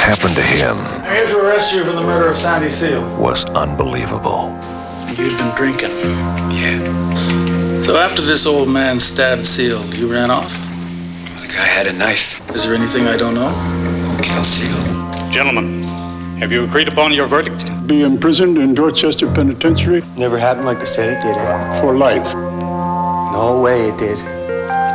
happened to him I'm here to arrest you for the murder of Sandy Seal. was unbelievable. You'd been drinking. Yeah. So after this old man stabbed Seal, you ran off? The guy had a knife. Is there anything I don't know? Who killed Seal? Gentlemen, have you agreed upon your verdict? Be imprisoned in Dorchester Penitentiary Never happened like they said it did, eh? for life. No way it did.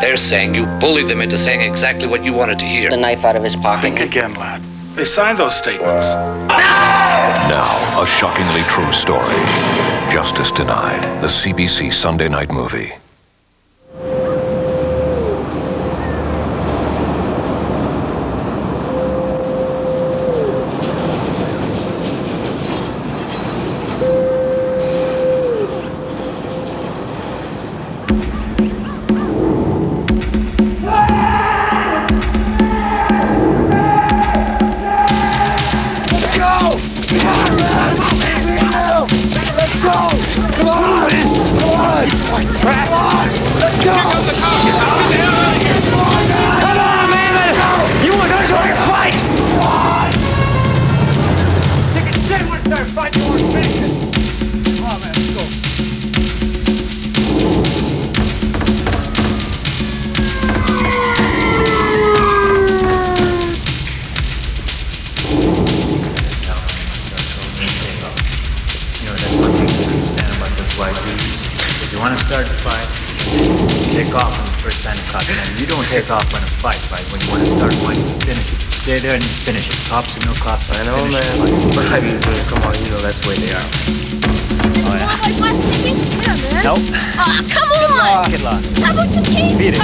They're saying you bullied them into saying exactly what you wanted to hear. The knife out of his pocket. Think again, lad. They signed those statements. Now, a shockingly true story. Justice Denied, the CBC Sunday night movie. You want to start the fight, take off when the first sign of cops. And you don't take off when a fight, right? When you want to start one, you finish it. Stay there and you finish it. Cops or no cops. I know, man. But I mean, come on, you know that's the way they are. Oh, yeah. Like last ticket? Yeah, man. Nope. Come on! Get lost. How about some change? Beat it.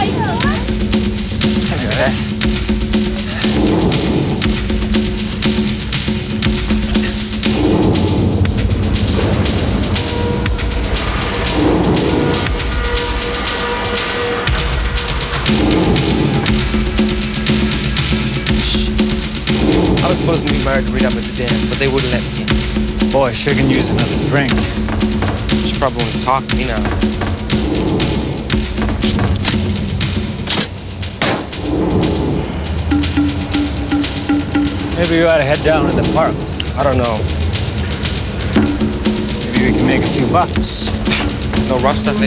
I was supposed to meet Marguerite up at the dam, but they wouldn't let me in. Boy, sure can use another drink. She probably won't talk to me now. Maybe we ought to head down to the park. I don't know. Maybe we can make a few bucks. No rough stuff, eh?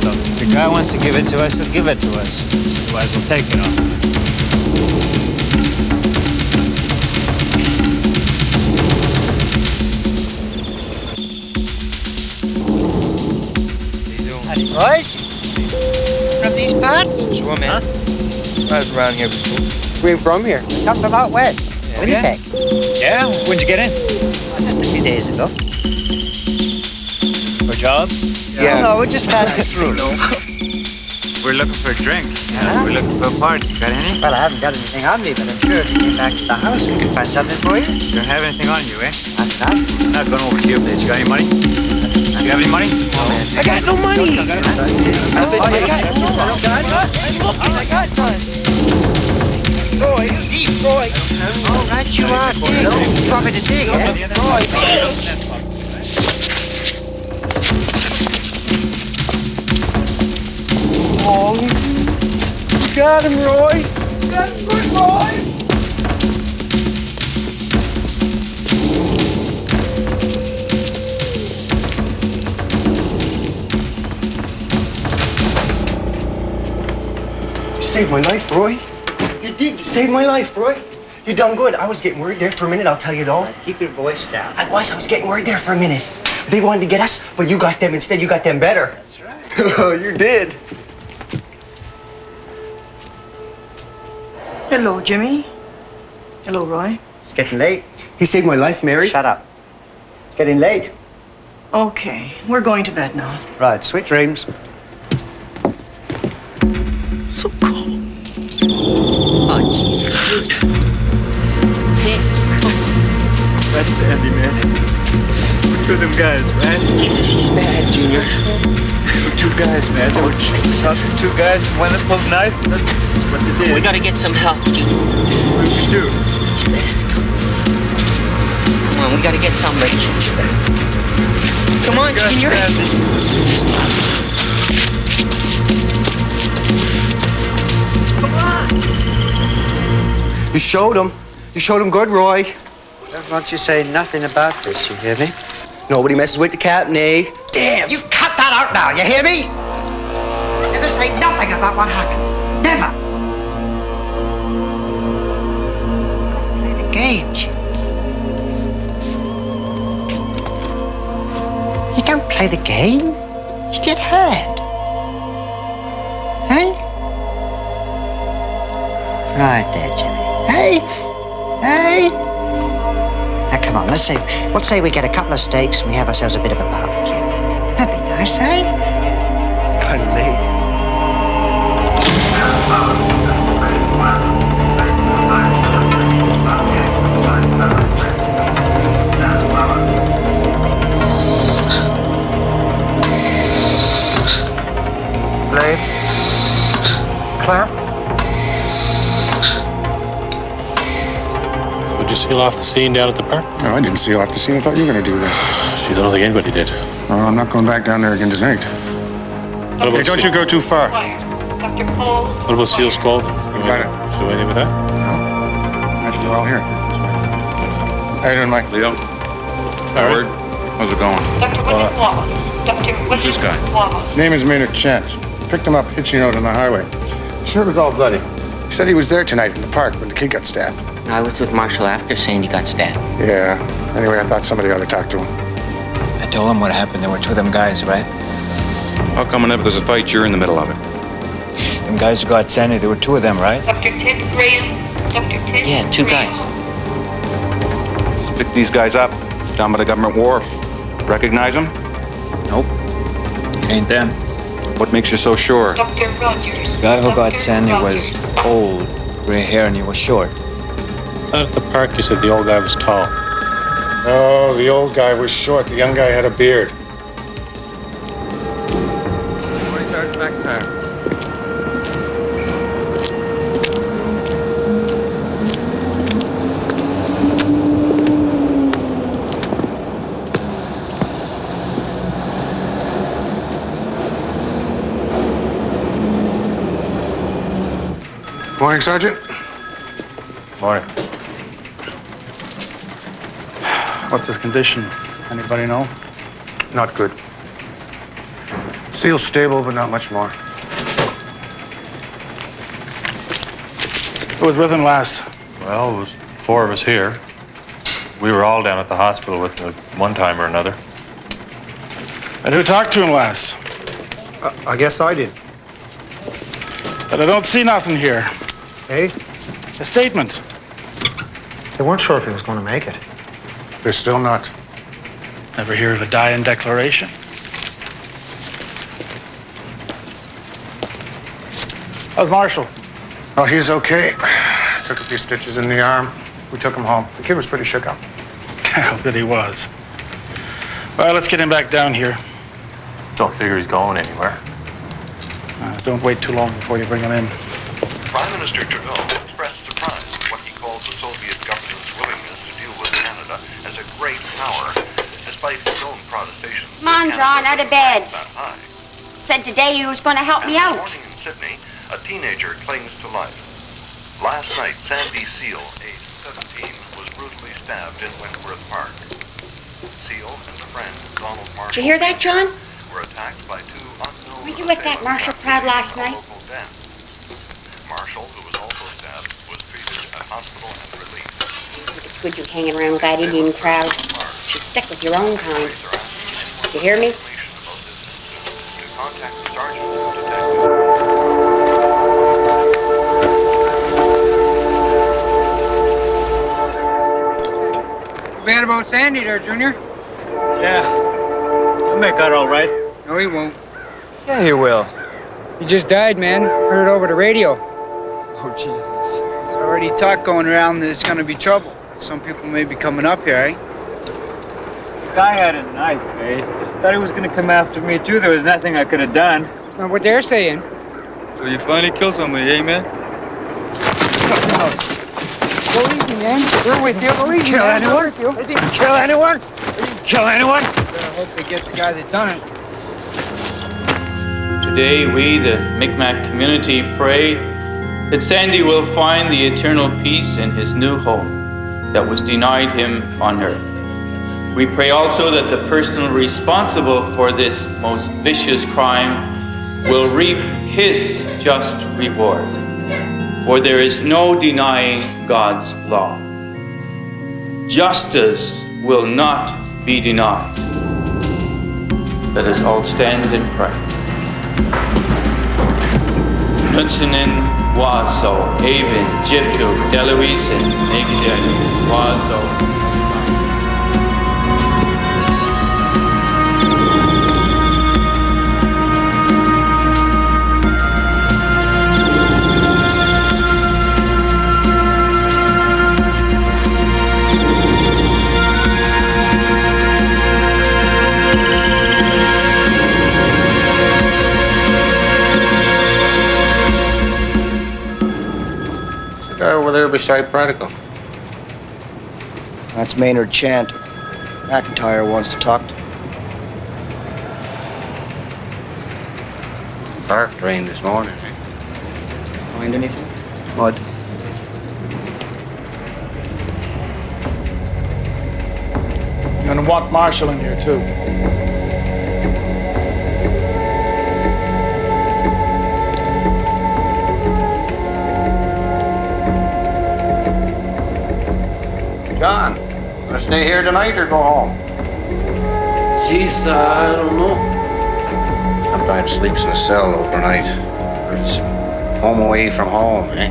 Look, if the guy wants to give it to us, he'll give it to us. Otherwise, we'll take it off. Boys? From these parts? Sure, man. I was around here before. Where you from here? Come from out west. Winnipeg. Yeah? When'd you get in? Just a few days ago. For a job? Yeah. No, we're just passing through. We're looking for a drink. Yeah, we're looking for a party. Got any? Well, I haven't got anything on me, but I'm sure if you get back to the house, we can find something for you. You don't have anything on you, eh? That's not. I'm not going over to your place. You got any money? Do you have any money? I got no money. I said, I got none. Roy, deep, Roy. All right, you are. Dig. Probably to dig, eh? Roy. Oh, you got him, Roy. You got him good, Roy. You saved my life, Roy. You did. You saved my life, Roy. You done good. I was getting worried there for a minute, I'll tell you though. Keep your voice down. I was getting worried there for a minute. They wanted to get us, but you got them instead. You got them better. That's right. Oh, you did. Hello, Jimmy. Hello, Roy. It's getting late. He saved my life, Mary. Shut up. It's getting late. Okay, we're going to bed now. Right, sweet dreams. So cold. Oh, Jesus. That's Andy, man. We're two of them guys, man. Jesus, he's bad, Junior. We're two guys, man. They were talking two guys, one that pulled a knife. That's what they did. We gotta get some help, Junior. What do we do? He's bad. Come on, we gotta get somebody. Come on, Junior. You showed him. You showed him good, Roy. Don't you say nothing about this, you hear me? Nobody messes with the captain, eh? Damn, you cut that out now, you hear me? Never say nothing about what happened. Never. Play the game, Jim. You don't play the game. You get hurt. Hey? Right there, Jimmy. Hey? Hey? Now, come on, let's say we get a couple of steaks and we have ourselves a bit of a barbecue. That'd be nice, eh? It's kind of late. Blade. Clamp. Would you seal off the scene down at the park? No, I didn't seal off the scene. I thought you were going to do that. Geez, I don't think anybody did. Well, I'm not going back down there again tonight. What about Hey, don't you go too far. Dr. Cole. What about Seal's clothing? You got it. want to do anything with that? Imagine you're all here. How you doing, Mike? Leo. Howard. How's it going? Dr. William Wallace. Dr. William this guy? Wallace. His name is Maynard Chance. Picked him up hitching out on the highway. Sure it was all bloody. He said he was there tonight in the park when the kid got stabbed. I was with Marshall after Sandy got stabbed. Yeah. Anyway, I thought somebody ought to talk to him. I told him what happened. There were two of them guys, right? How come whenever there's a fight, you're in the middle of it? Them guys who got Sandy, there were two of them, right? Dr. Ted Graham. Dr. Ted Yeah, two Graham. guys. Just pick these guys up down by the government wharf. Recognize them? Nope. It ain't them. What makes you so sure? Dr. Rogers. The guy who got Dr. Sandy was Rogers. old, gray hair, and he was short. I thought at the park you said the old guy was tall. Oh, the old guy was short. The young guy had a beard. Morning, Sergeant McIntyre. Morning, Sergeant. Morning. What's his condition? Anybody know? Not good. Seal's stable, but not much more. Who was with him last? Well, it was four of us here. We were all down at the hospital with him at one time or another. And who talked to him last? I guess I did. But I don't see nothing here. Hey? A statement. They weren't sure if he was going to make it. They're still not. Never hear of a die-in declaration? How's Marshall? Oh, he's okay. Took a few stitches in the arm. We took him home. The kid was pretty shook up. Hell, that he was. Well, let's get him back down here. Don't figure he's going anywhere. Don't wait too long before you bring him in. Prime Minister Trudeau expressed surprise at what he called the Soviet government's willingness to deal with Canada as a great power, despite his own protestations. Come on, John, out of bed. That high. Said today you was going to help me out. This morning in Sydney, a teenager clings to life. Last night, Sandy Seal, aged 17, was brutally stabbed in Wentworth Park. Seal and a friend, Donald Marshall, Did you hear that, John? were attacked by two unknown Were you at that Marshall crowd last night? local dance. Marshall, who was also stabbed, was treated at hospital and released. It's good you hanging around that Indian crowd. Should stick with your own kind. You hear me? To contact the sergeant or detective. Bad about Sandy there, Junior. Yeah. He'll make out all right. No, he won't. Yeah, he will. He just died, man. Heard it over the radio. Oh, Jesus. There's already talk going around that it's gonna be trouble. Some people may be coming up here, eh? The guy had a knife, eh? Thought he was gonna come after me, too. There was nothing I could have done. That's not what they're saying. So you finally killed somebody, eh, man? Go easy, man. We're with you. Go easy, man. We're with you. They didn't kill anyone. They didn't kill anyone. Better hope they get the guy that done it. Today, we, the Mi'kmaq community, pray that Sandy will find the eternal peace in his new home. that was denied him on earth. We pray also that the person responsible for this most vicious crime will reap his just reward. For there is no denying God's law. Justice will not be denied. Let us all stand and pray. Nutsinen Wazo, Avin, Jiptu, Deluisen, Negiden, Wazo. Over there beside Prodigal. That's Maynard Chant. McIntyre wants to talk to him. Park drain this morning. Find anything? Mud. You're gonna want Marshall in here too. John, gonna stay here tonight or go home? Jeez, I don't know. Sometimes sleeps in a cell overnight. Or it's home away from home, eh?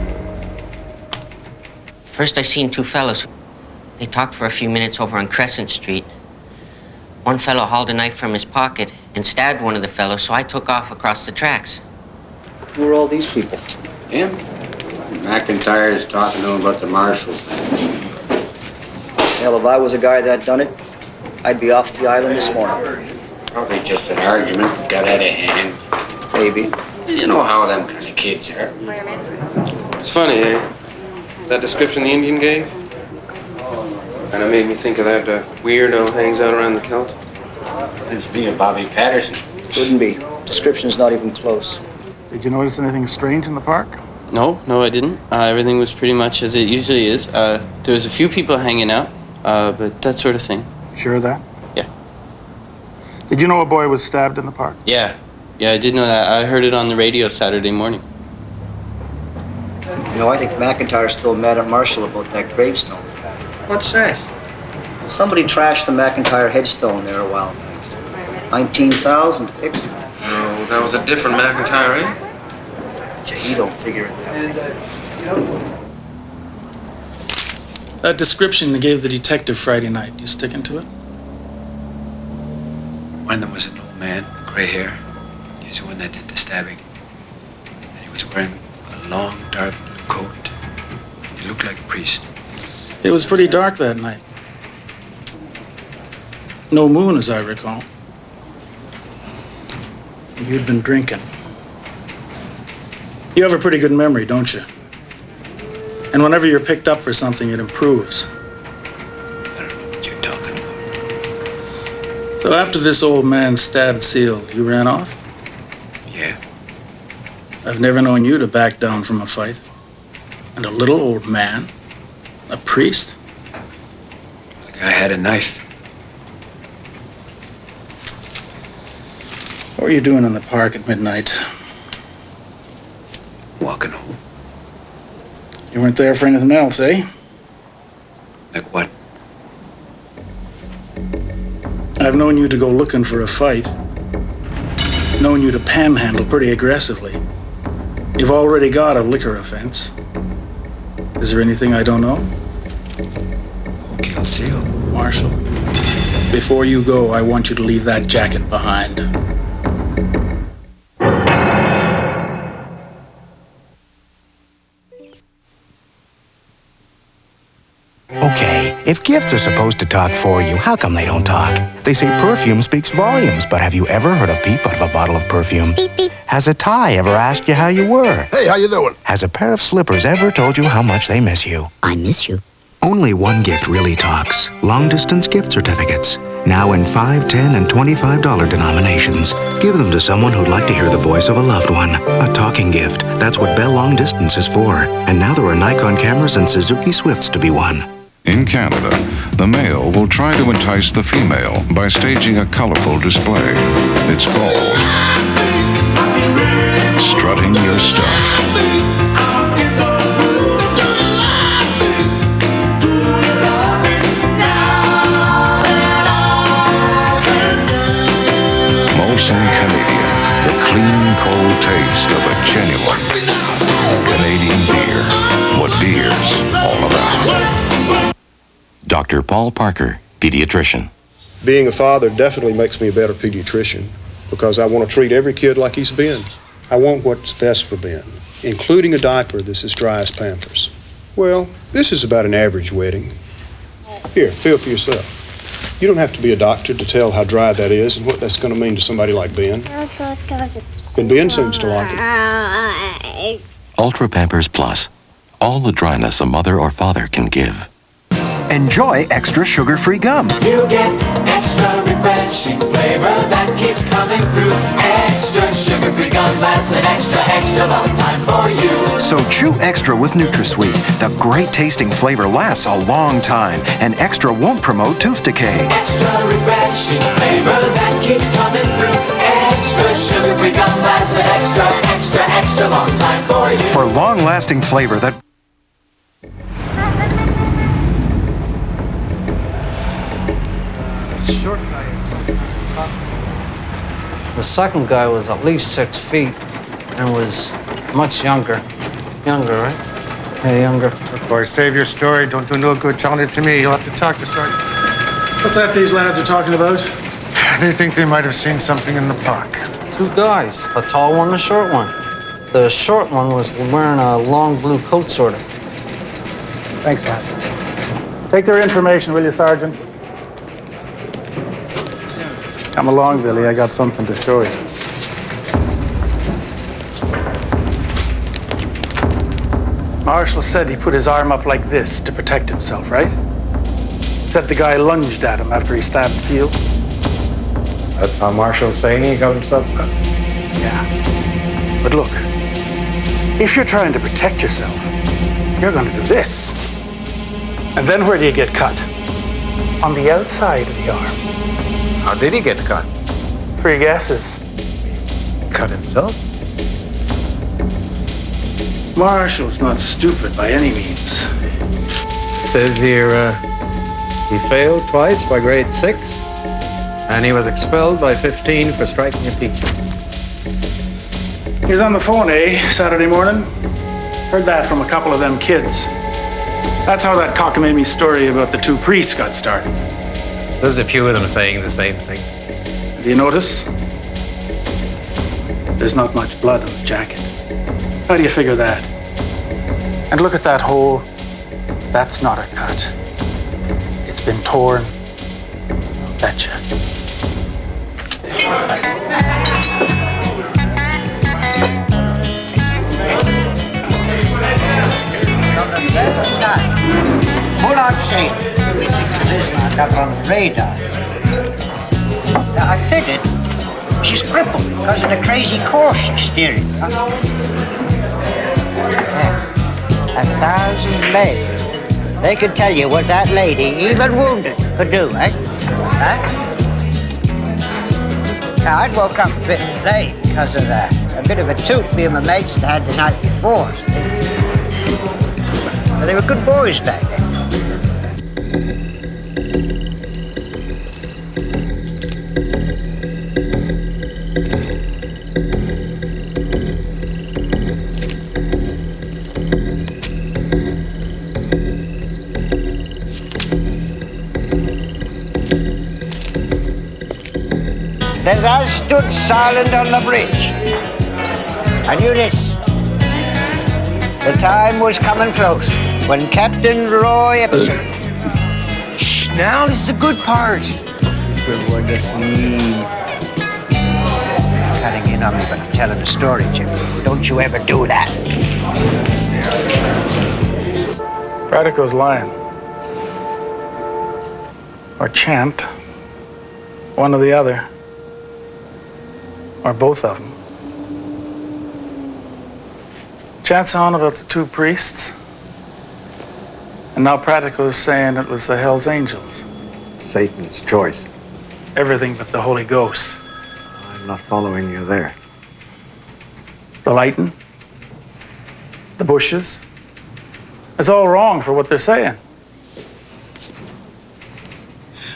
First I seen two fellows. They talked for a few minutes over on Crescent Street. One fellow hauled a knife from his pocket and stabbed one of the fellows, so I took off across the tracks. Who are all these people? Him? McIntyre's talking to him about the Marshall thing. Hell, if I was the guy that done it, I'd be off the island this morning. Probably just an argument got out of hand. Maybe. You know how them kind of kids are. It's funny, eh? That description the Indian gave? Kinda made me think of that weirdo hangs out around the Celt. It's me and Bobby Patterson. Couldn't be. Description's not even close. Did you notice anything strange in the park? No, I didn't. Everything was pretty much as it usually is. There was a few people hanging out, but that sort of thing. Sure of that? Yeah. Did you know a boy was stabbed in the park? Yeah, I did know that. I heard it on the radio Saturday morning. You know, I think McIntyre's still mad at Marshall about that gravestone thing. What's that? Somebody trashed the McIntyre headstone there a while back. 19,000 to fix it. Oh, that was a different McIntyre, eh? He don't figure it that way. That description you gave the detective Friday night, you sticking to it? One of them was an old man with gray hair. He's the one that did the stabbing. And he was wearing a long, dark blue coat. He looked like a priest. It was pretty dark that night. No moon, as I recall. You'd been drinking. You have a pretty good memory, don't you? And whenever you're picked up for something, it improves. I don't know what you're talking about. So after this old man stabbed Seal, you ran off? Yeah. I've never known you to back down from a fight. And a little old man? A priest? The guy had a knife. What were you doing in the park at midnight? Walking home. You weren't there for anything else, eh? Like what? I've known you to go looking for a fight. Known you to panhandle pretty aggressively. You've already got a liquor offense. Is there anything I don't know? Who killed Seal? Marshall, before you go, I want you to leave that jacket behind. Okay, if gifts are supposed to talk for you, how come they don't talk? They say perfume speaks volumes, but have you ever heard a beep out of a bottle of perfume? Beep, beep. Has a tie ever asked you how you were? Hey, how you doing? Has a pair of slippers ever told you how much they miss you? I miss you. Only one gift really talks. Long-distance gift certificates. Now in $5, $10, and $25 denominations. Give them to someone who'd like to hear the voice of a loved one. A talking gift. That's what Bell Long Distance is for. And now there are Nikon cameras and Suzuki Swifts to be won. In Canada, the male will try to entice the female by staging a colorful display. It's called strutting your stuff. Molson Canadian, the clean, cold taste of a genuine Canadian beer. What beer's all about. Dr. Paul Parker, pediatrician. Being a father definitely makes me a better pediatrician because I want to treat every kid like he's Ben. I want what's best for Ben, including a diaper that's as dry as Pampers. Well, this is about an average wedding. Here, feel for yourself. You don't have to be a doctor to tell how dry that is and what that's going to mean to somebody like Ben. And Ben seems to like it. Ultra Pampers Plus. All the dryness a mother or father can give. Enjoy extra sugar-free gum. You get extra refreshing flavor that keeps coming through. Extra sugar-free gum lasts an extra long time for you. So chew extra with NutraSweet. The great-tasting flavor lasts a long time, and extra won't promote tooth decay. Extra refreshing flavor that keeps coming through. Extra sugar-free gum lasts an extra long time for you. For long-lasting flavor that... Short guy is top. The second guy was at least 6 feet and was much younger. Younger, right? Yeah, younger. Look, boy, save your story. Don't do no good telling it to me. You'll have to talk to Sergeant. What's that these lads are talking about? They think they might have seen something in the park. 2 guys, a tall one and a short one. The short one was wearing a long blue coat, sort of. Thanks, Sergeant. Take their information, will you, Sergeant? Come along, Billy. I got something to show you. Marshall said he put his arm up like this to protect himself, right? Said the guy lunged at him after he stabbed Seal. That's how Marshall's saying he got himself cut. Yeah. But look, if you're trying to protect yourself, you're going to do this. And then where do you get cut? On the outside of the arm. How did he get cut? 3 guesses. Cut himself? Marshall's not stupid by any means. Says here, he failed twice by grade 6, and he was expelled by 15 for striking a teacher. He was on the phone, Saturday morning? Heard that from a couple of them kids. That's how that cockamamie story about the 2 priests got started. There's a few of them saying the same thing. Have you noticed? There's not much blood on the jacket. How do you figure that? And look at that hole. That's not a cut. It's been torn. I'll betcha. Full on safe. I got her on the radar. Now, I figured she's crippled because of the crazy course she's steering. Yeah. 1,000 men. They could tell you what that lady, even wounded, could do, eh? Huh? Now, I'd woke up a bit late because of a bit of a toot me and my mates had had the night before. But they were good boys back then. As I stood silent on the bridge, I knew this. The time was coming close when Captain Roy Shh, now this is the good part. This good one gets me. Cutting in on me, but I'm telling a story, Jimmy. Don't you ever do that. Radico's lying. Or Chant. One or the other. Or both of them. Chant's on about the 2 priests. And now Pratico is saying it was the Hells Angels. Satan's choice. Everything but the Holy Ghost. I'm not following you there. The lighting, the bushes. It's all wrong for what they're saying.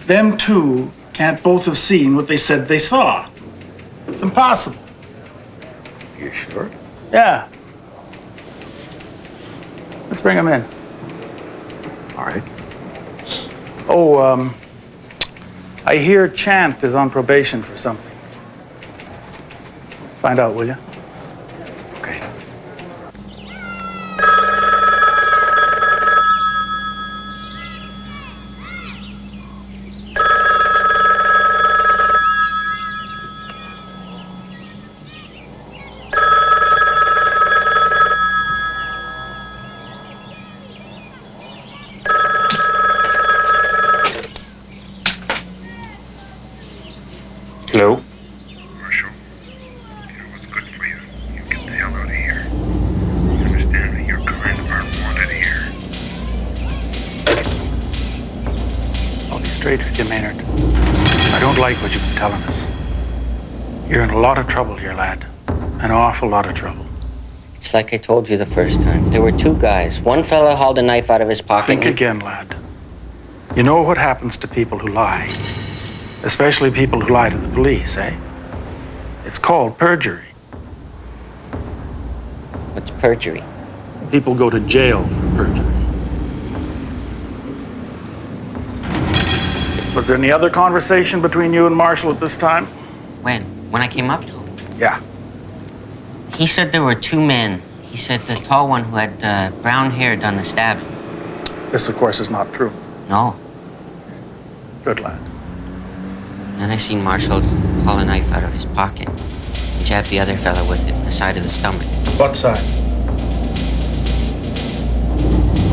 Them two can't both have seen what they said they saw. It's impossible. You sure? Yeah. Let's bring them in. All right. Oh, I hear Chant is on probation for something. Find out, will you? Okay. Hello? Marshal, you know what's good for you. You get the hell out of here. You understand me? Your kind aren't wanted here. I'll be straight with you, Maynard. I don't like what you've been telling us. You're in a lot of trouble here, lad. An awful lot of trouble. It's like I told you the first time. There were two guys. One fella hauled a knife out of his pocket. Think again, lad. You know what happens to people who lie. Especially people who lie to the police, eh? It's called perjury. What's perjury? People go to jail for perjury. Was there any other conversation between you and Marshall at this time? When? When I came up to him? Yeah. He said there were two men. He said the tall one who had brown hair done the stabbing. This, of course, is not true. No. Good lad. Then I seen Marshall haul a knife out of his pocket and jab the other fella with it in the side of the stomach. What side?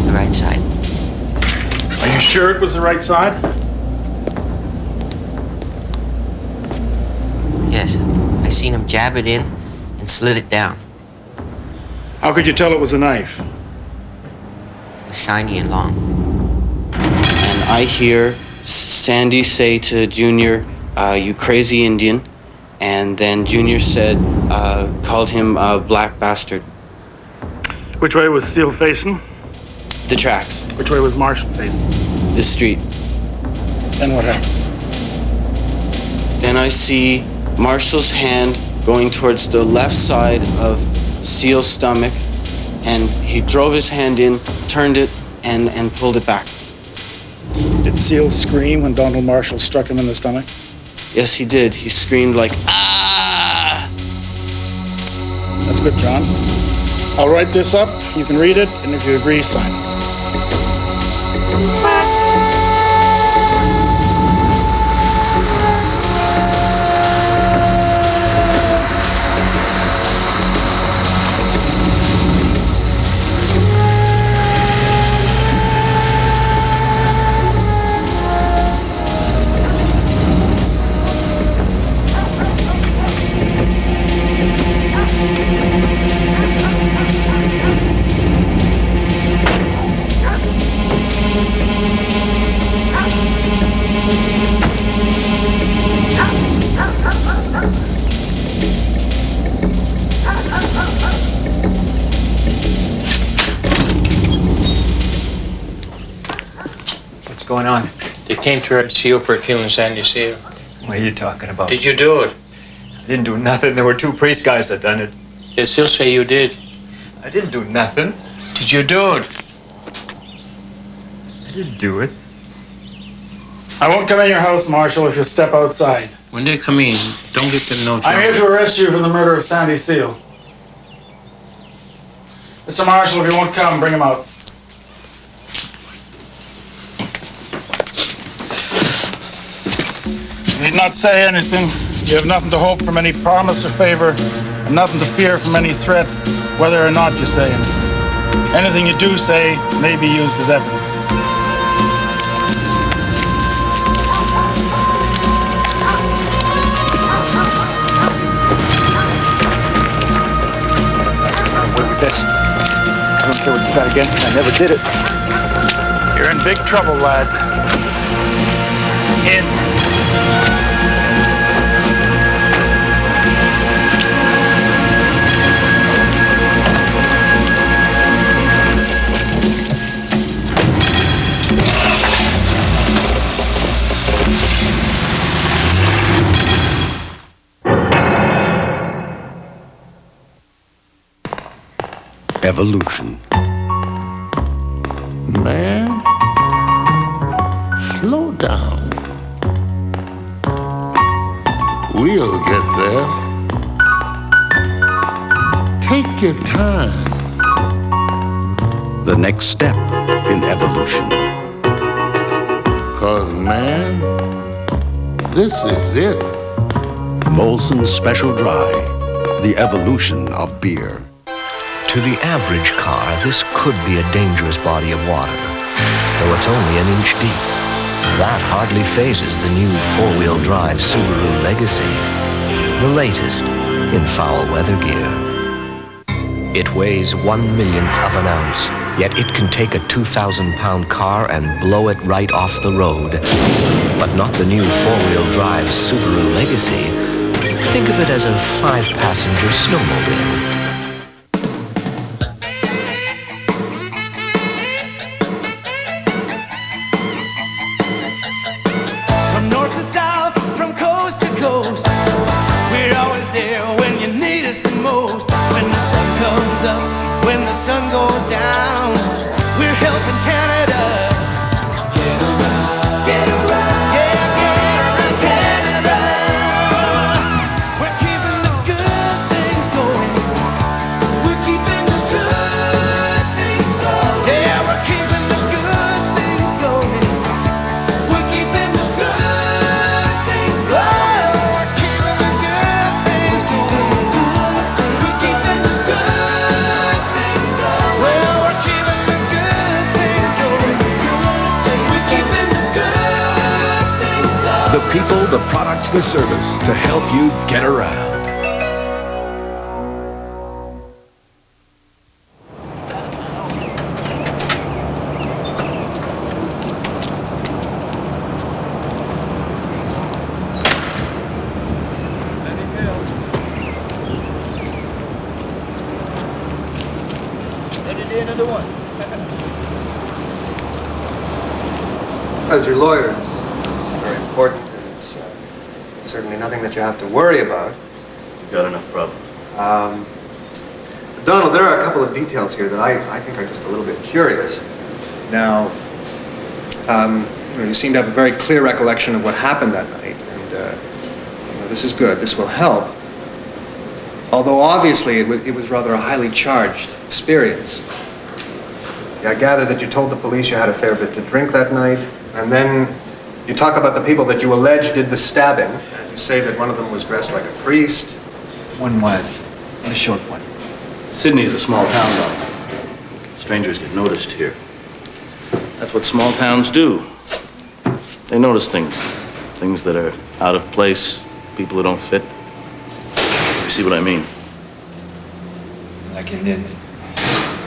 The right side. Are you sure it was the right side? Yes. I seen him jab it in and slit it down. How could you tell it was a knife? It was shiny and long. And I hear Sandy say to Junior, you crazy Indian. And then Junior said, called him a black bastard. Which way was Steele facing? The tracks. Which way was Marshall facing? The street. Then what happened? Then I see Marshall's hand going towards the left side of Seal's stomach, and he drove his hand in, turned it, and pulled it back. Did Seal scream when Donald Marshall struck him in the stomach? Yes, he did. He screamed like, ah! That's good, John. I'll write this up, you can read it, and if you agree, sign it. What's going on? They came to our Seal for killing Sandy Seal. What are you talking about? Did you do it? I didn't do nothing. There were two priest guys that done it. They still say you did. I didn't do nothing. Did you do it? I didn't do it. I won't come in your house, Marshall, if you step outside. When they come in, don't get them no trouble. I'm here to arrest you for the murder of Sandy Seal. Mr. Marshall, if you won't come, bring him out. You need not say anything. You have nothing to hope from any promise or favor, and nothing to fear from any threat, whether or not you say anything. Anything you do say may be used as evidence. Wait with this. I don't care what you got against me. I never did it. You're in big trouble, lad. In. Evolution. Man, slow down. We'll get there. Take your time. The next step in evolution. 'Cause, man, this is it. Molson Special Dry. The evolution of beer. To the average car, this could be a dangerous body of water, though it's only an inch deep. That hardly phases the new four-wheel drive Subaru Legacy, the latest in foul weather gear. It weighs 1/1,000,000th of an ounce, yet it can take a 2,000-pound car and blow it right off the road. But not the new four-wheel drive Subaru Legacy. Think of it as a 5-passenger snowmobile. When the sun goes down, we're helping Canada get around, get around, yeah, get around Canada. We're keeping the good things going. We're keeping the good things going. Yeah, we're keeping the good things going. We're keeping the good things going. We're keeping the good things going. We're keeping the good. The people, the products, the service to help you get around. As your lawyers, this is very important, and it's certainly nothing that you have to worry about. You've got enough problems. Donald, there are a couple of details here that I think are just a little bit curious. Now, you seem to have a very clear recollection of what happened that night, and this is good. This will help. Although obviously it was rather a highly charged experience. See, I gather that you told the police you had a fair bit to drink that night, and then you talk about the people that you allege did the stabbing, and you say that one of them was dressed like a priest. One was, a short one. Sydney is a small town, though. Strangers get noticed here. That's what small towns do. They notice things that are out of place, people who don't fit. You see what I mean? Like it is.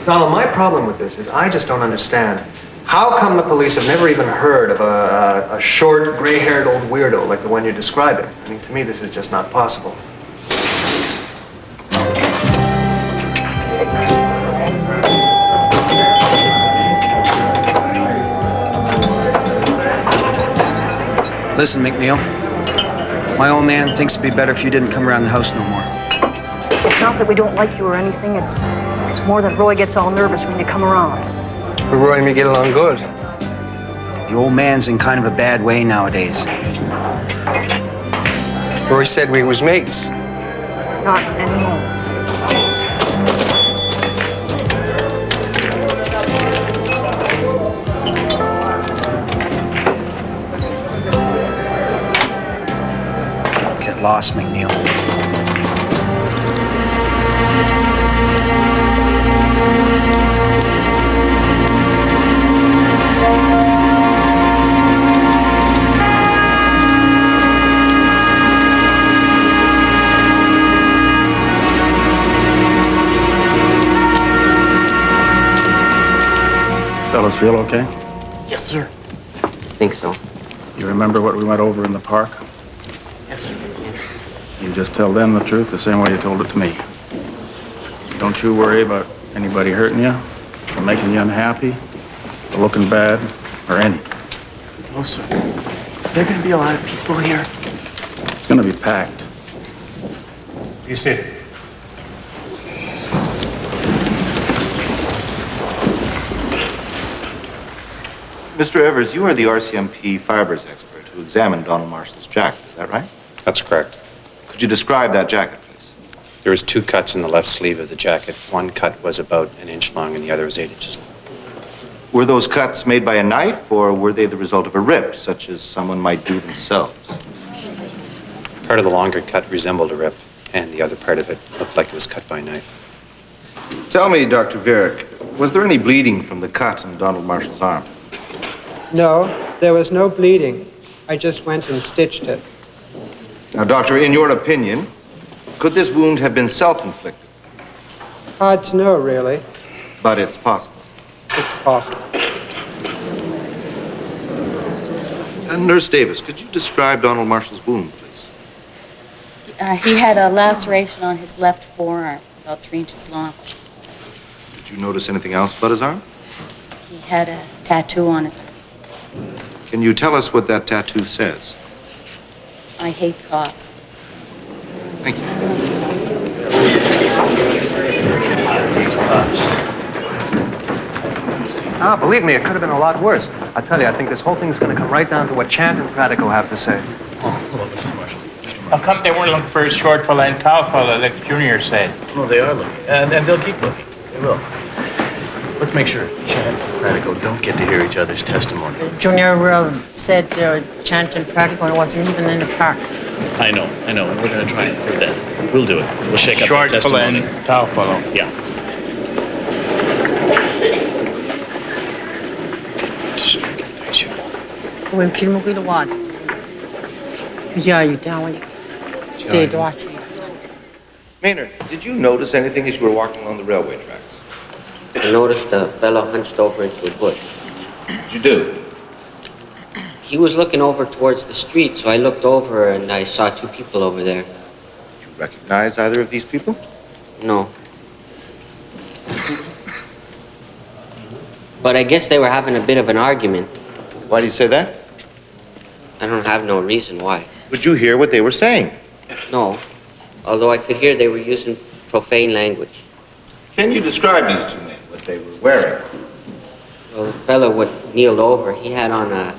Donald, my problem with this is I just don't understand. How come the police have never even heard of a short, gray-haired old weirdo like the one you're describing? I mean, to me, this is just not possible. Listen, McNeil. My old man thinks it'd be better if you didn't come around the house no more. It's not that we don't like you or anything. It's more that Roy gets all nervous when you come around. But Roy and me get along good. The old man's in kind of a bad way nowadays. Roy said we was mates. Not anymore. Get lost, McNeil. Fellas feel okay? Yes, sir. Think so. You remember what we went over in the park? Yes, sir. You just tell them the truth the same way you told it to me. Don't you worry about anybody hurting you, or making you unhappy, or looking bad, or anything. No, sir. There are going to be a lot of people here. It's gonna be packed. You sit. Mr. Evers, you are the RCMP fibers expert who examined Donald Marshall's jacket, is that right? That's correct. Could you describe that jacket, please? There was 2 cuts in the left sleeve of the jacket. One cut was about 1 inch long and the other was 8 inches long. Were those cuts made by a knife, or were they the result of a rip, such as someone might do themselves? Part of the longer cut resembled a rip, and the other part of it looked like it was cut by a knife. Tell me, Dr. Varick, was there any bleeding from the cut in Donald Marshall's arm? No, there was no bleeding. I just went and stitched it. Now, Doctor, in your opinion, could this wound have been self-inflicted? Hard to know, really. But it's possible. It's possible. Nurse Davis, could you describe Donald Marshall's wound, please? He had a laceration on his left forearm, about 3 inches long. Did you notice anything else about his arm? He had a tattoo on his arm. Can you tell us what that tattoo says? I hate cops. Thank you. Ah, believe me, it could have been a lot worse. I tell you, I think this whole thing's going to come right down to what Chant and Pratico have to say. Oh, hello, Mrs. Marshall. How come they weren't looking for a short fella and tall fella, like Junior said? No, they are looking. And they'll keep looking. They will. Let's make sure Chant and Pratico don't get to hear each other's testimony. Junior said Chant and Pratico wasn't even in the park. I know, and we're going to try and prove that. We'll do it. We'll shake up Short the fella testimony. and tall fellow. Yeah. When film ko wan. Yeah, you down when you watch it. Maynard, did you notice anything as you were walking along the railway tracks? I noticed a fellow hunched over into a bush. What'd you do? He was looking over towards the street, so I looked over and I saw 2 people over there. Did you recognize either of these people? No. But I guess they were having a bit of an argument. Why do you say that? I don't have no reason why. Would you hear what they were saying? No. Although I could hear they were using profane language. Can you describe these 2 men, what they were wearing? Well, the fellow what kneeled over, he had on a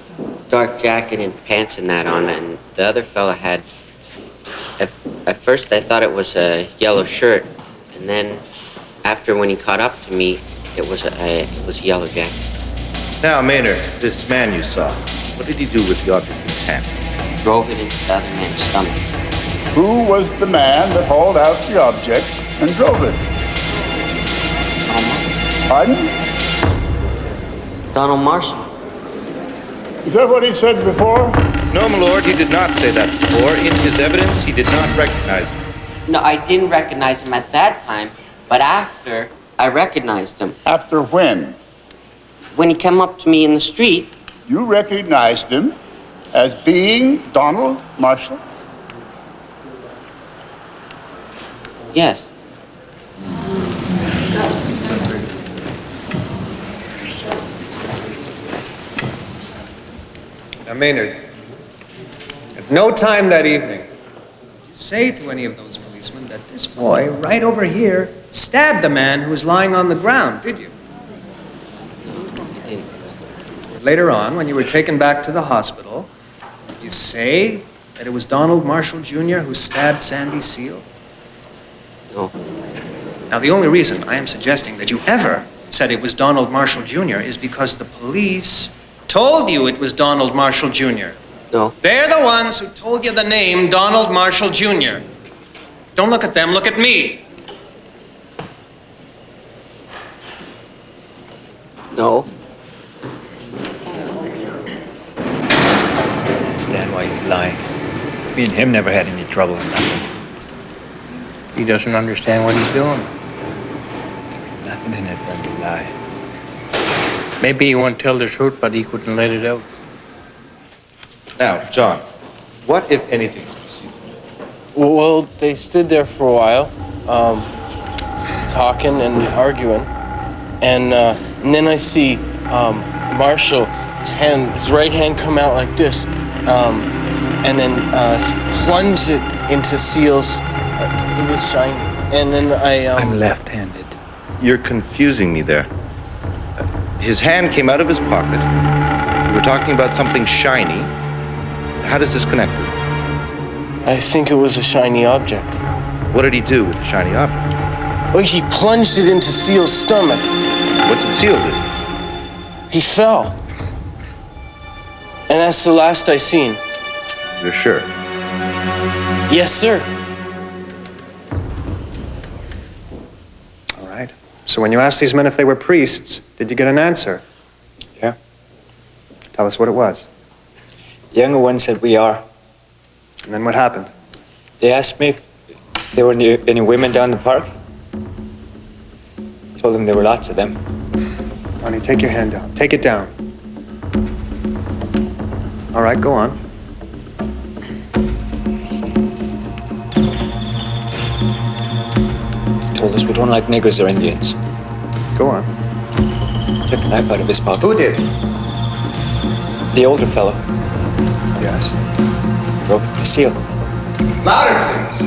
dark jacket and pants and that on, and the other fellow had, at first I thought it was a yellow shirt, and then after when he caught up to me, it was a yellow jacket. Now, Maynard, this man you saw, what did he do with the object in his hand? He drove it into the other man's stomach. Who was the man that hauled out the object and drove it? Pardon? Donald Marshall. Is that what he said before? No, my lord, he did not say that before. In his evidence, he did not recognize him. No, I didn't recognize him at that time, but after, I recognized him. After when? When he came up to me in the street. You recognized him as being Donald Marshall? Yes. Now, Maynard, at no time that evening did you say to any of those policemen that this boy right over here stabbed the man who was lying on the ground, did you? Later on, when you were taken back to the hospital, did you say that it was Donald Marshall Jr. who stabbed Sandy Seal? No. Now, the only reason I am suggesting that you ever said it was Donald Marshall Jr. is because the police told you it was Donald Marshall Jr. No. They're the ones who told you the name Donald Marshall Jr. Don't look at them, look at me. No. Understand why he's lying. Me and him never had any trouble or nothing. He doesn't understand what he's doing. Nothing in it for him to lie. Maybe he won't tell the truth, but he couldn't let it out. Now, John, what, if anything, did you see? Well, they stood there for a while, talking and arguing, and then I see Marshall, his right hand come out like this, and then plunged it into Seal's. It was shiny, and then I'm left-handed. You're confusing me there. His hand came out of his pocket. We were talking about something shiny. How does this connect with it? I think it was a shiny object. What did he do with the shiny object? Well, he plunged it into Seal's stomach. What did Seal do? He fell. And that's the last I seen. You're sure? Yes, sir. All right. So when you asked these men if they were priests, did you get an answer? Yeah. Tell us what it was. The younger one said we are. And then what happened? They asked me if there were any women down the park. Told them there were lots of them. Ronnie, take your hand down. Take it down. All right, go on. Told us we don't like niggers or Indians. Go on. Took a knife out of his pocket. Who did? The older fellow. Yes. Drove it to Seal. Louder, please.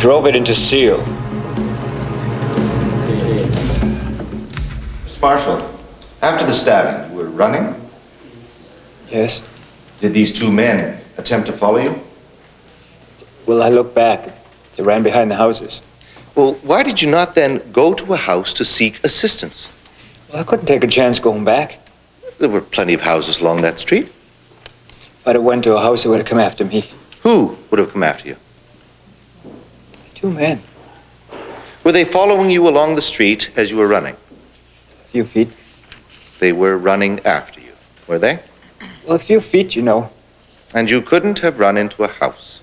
Drove it into Seal. Miss Marshall, after the stabbing, you were running? Yes. Did these two men attempt to follow you? Well, I looked back. They ran behind the houses. Well, why did you not then go to a house to seek assistance? Well, I couldn't take a chance going back. There were plenty of houses along that street. If I'd have went to a house, they would have come after me. Who would have come after you? Two men. Were they following you along the street as you were running? A few feet. They were running after you, were they? Well, a few feet, you know. And you couldn't have run into a house?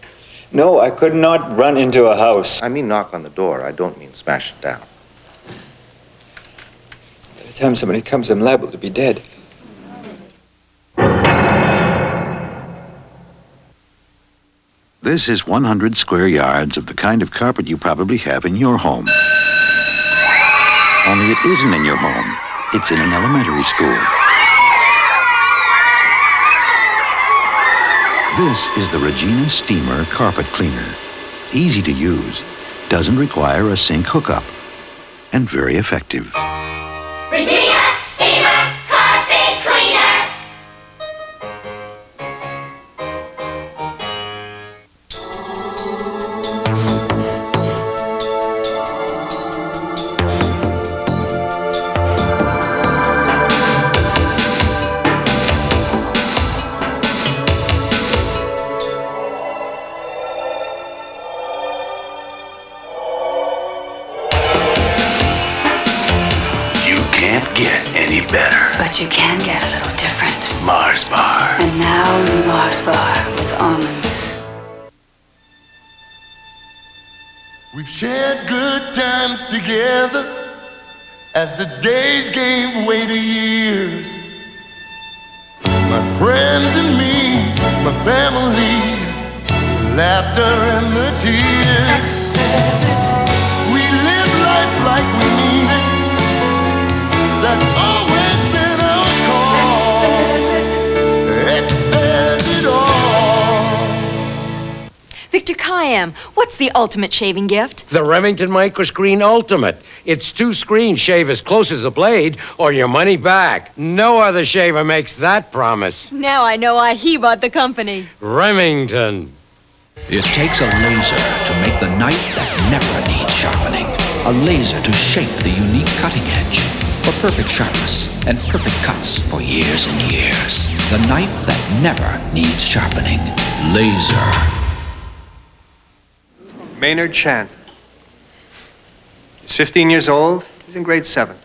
No, I could not run into a house. I mean knock on the door. I don't mean smash it down. By the time somebody comes, I'm liable to be dead. This is 100 square yards of the kind of carpet you probably have in your home. Only it isn't in your home. It's in an elementary school. This is the Regina Steamer Carpet Cleaner. Easy to use, doesn't require a sink hookup, and very effective. Regina Steamer Carpet Cleaner. Can't get any better. But you can get a little different. Mars Bar. And now new Mars Bar with almonds. We've shared good times together as the days gave way to years. My friends and me, my family, the laughter and the tears. We live life like we mean it. That's always been our call. It says it all. Victor Kiam, what's the ultimate shaving gift? The Remington Microscreen Ultimate. It's 2 screens, shave as close as the blade, or your money back. No other shaver makes that promise. Now I know why he bought the company. Remington. It takes a laser to make the knife that never needs sharpening. A laser to shape the unique cutting edge. For perfect sharpness and perfect cuts for years and years. The knife that never needs sharpening. Laser. Maynard Chant. He's 15 years old. He's in grade 7.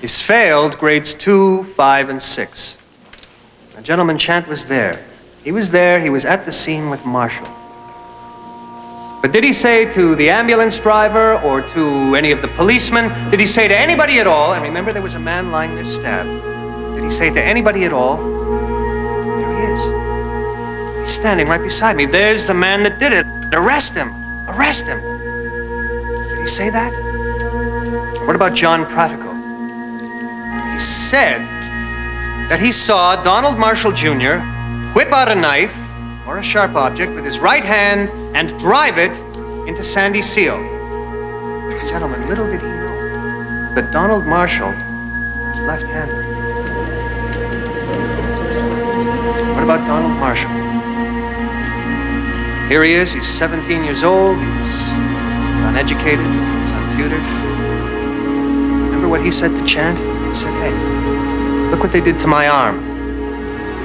He's failed grades 2, 5, and 6. Now, gentleman, Chant was there. He was there. He was at the scene with Marshall. But did he say to the ambulance driver or to any of the policemen? Did he say to anybody at all? And remember, there was a man lying there stabbed. Did he say to anybody at all? There he is. He's standing right beside me. There's the man that did it. Arrest him. Arrest him. Did he say that? What about John Pratico? He said that he saw Donald Marshall Jr. whip out a knife or a sharp object with his right hand and drive it into Sandy Seal. Gentlemen, little did he know that Donald Marshall was left-handed. What about Donald Marshall? Here he is, he's 17 years old, he's uneducated, he's untutored. Remember what he said to Chant? He said, hey, look what they did to my arm.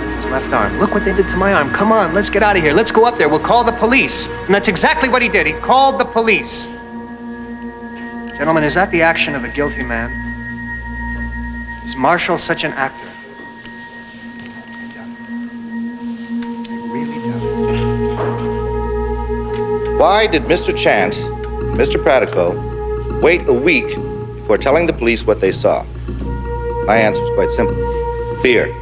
That's his left arm. Look what they did to my arm. Come on, let's get out of here. Let's go up there. We'll call the police. And that's exactly what he did. He called the police. Gentlemen, is that the action of a guilty man? Is Marshall such an actor? Why did Mr. Chant and Mr. Pratico wait a week before telling the police what they saw? My answer is quite simple. Fear.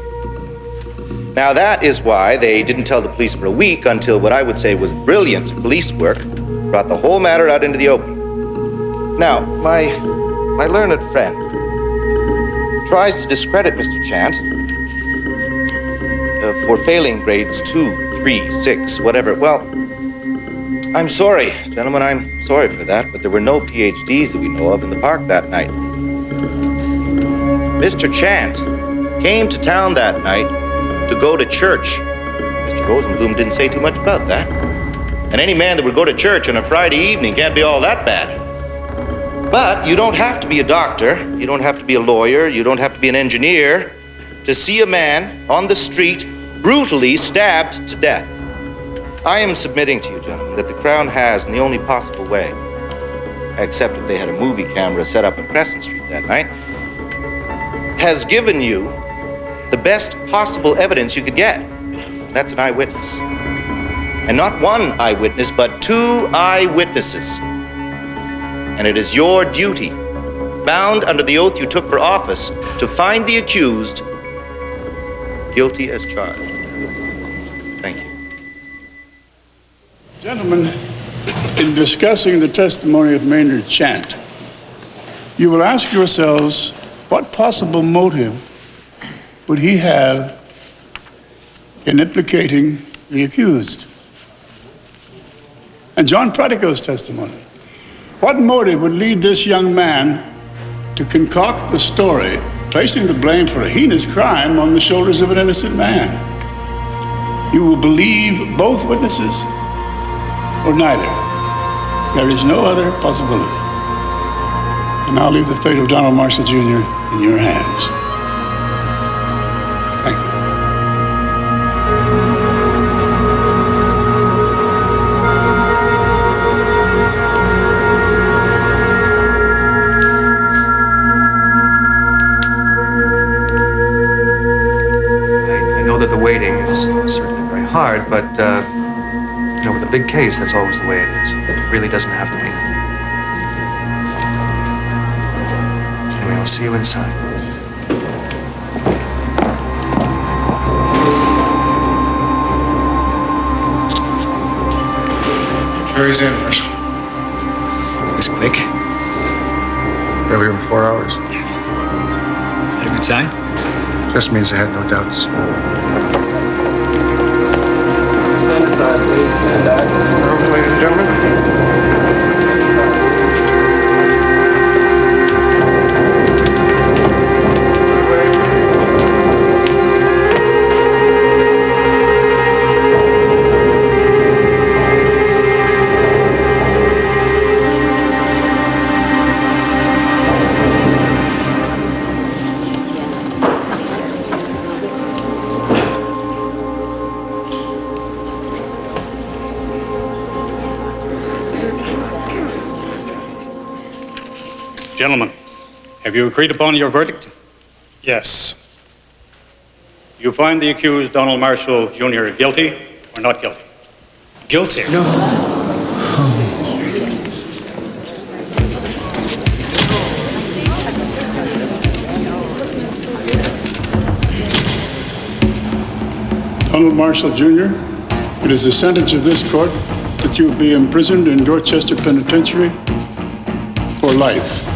Now that is why they didn't tell the police for a week until what I would say was brilliant police work brought the whole matter out into the open. Now, my learned friend tries to discredit Mr. Chant for failing grades 2, 3, 6, whatever. Well, I'm sorry, gentlemen, I'm sorry for that, but there were no PhDs that we know of in the park that night. Mr. Chant came to town that night to go to church. Mr. Rosenblum didn't say too much about that. And any man that would go to church on a Friday evening can't be all that bad. But you don't have to be a doctor, you don't have to be a lawyer, you don't have to be an engineer to see a man on the street brutally stabbed to death. I am submitting to you, gentlemen, that the Crown has, in the only possible way, except if they had a movie camera set up on Crescent Street that night, has given you the best possible evidence you could get. That's an eyewitness. And not one eyewitness, but 2 eyewitnesses. And it is your duty, bound under the oath you took for office, to find the accused guilty as charged. Thank you. Gentlemen, in discussing the testimony of Maynard Chant, you will ask yourselves, what possible motive would he have in implicating the accused? And John Pratico's testimony. What motive would lead this young man to concoct the story, placing the blame for a heinous crime on the shoulders of an innocent man? You will believe both witnesses or neither. There is no other possibility. And I'll leave the fate of Donald Marshall Jr. in your hands. Thank you. I know that the waiting is certainly very hard, but you know, with a big case, that's always the way it is. It really doesn't have to mean a thing. Anyway, I'll see you inside. Jury's in, Marshal. It was quick. Barely over 4 hours. Is that a good sign? Just means I had no doubts. Stand aside, please. Stand back. Ladies and gentlemen. Gentlemen, have you agreed upon your verdict? Yes. You find the accused, Donald Marshall Jr., guilty or not guilty? Guilty? No. Holy Donald Marshall Jr., it is the sentence of this court that you be imprisoned in Dorchester Penitentiary for life.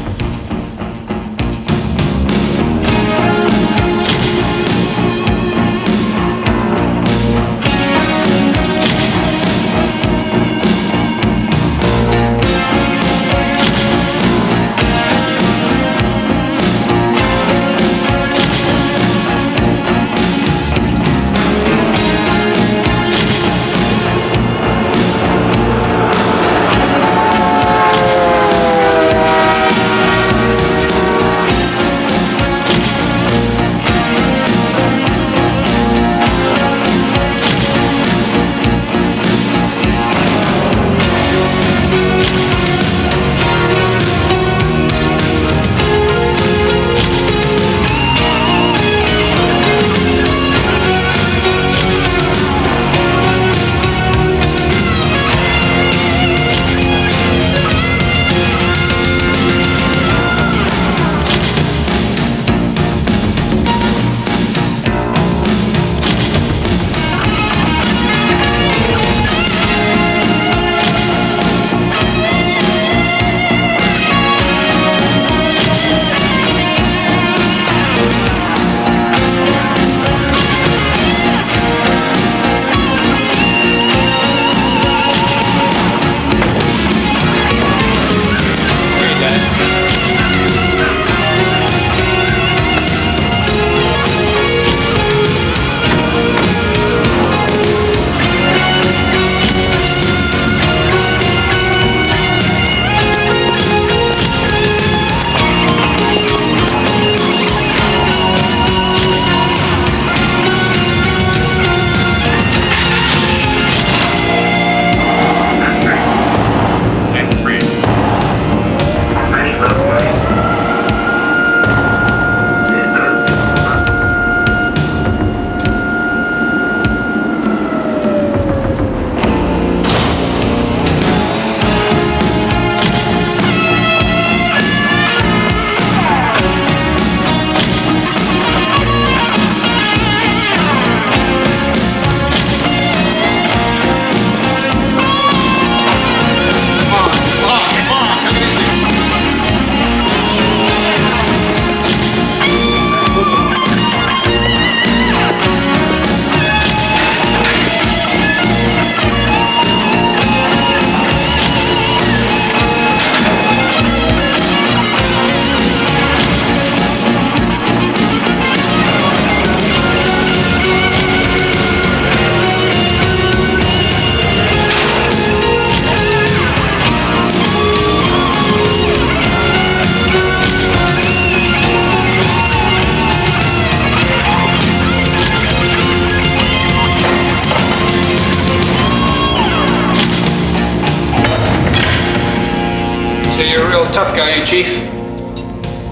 Tough guy, eh, Chief?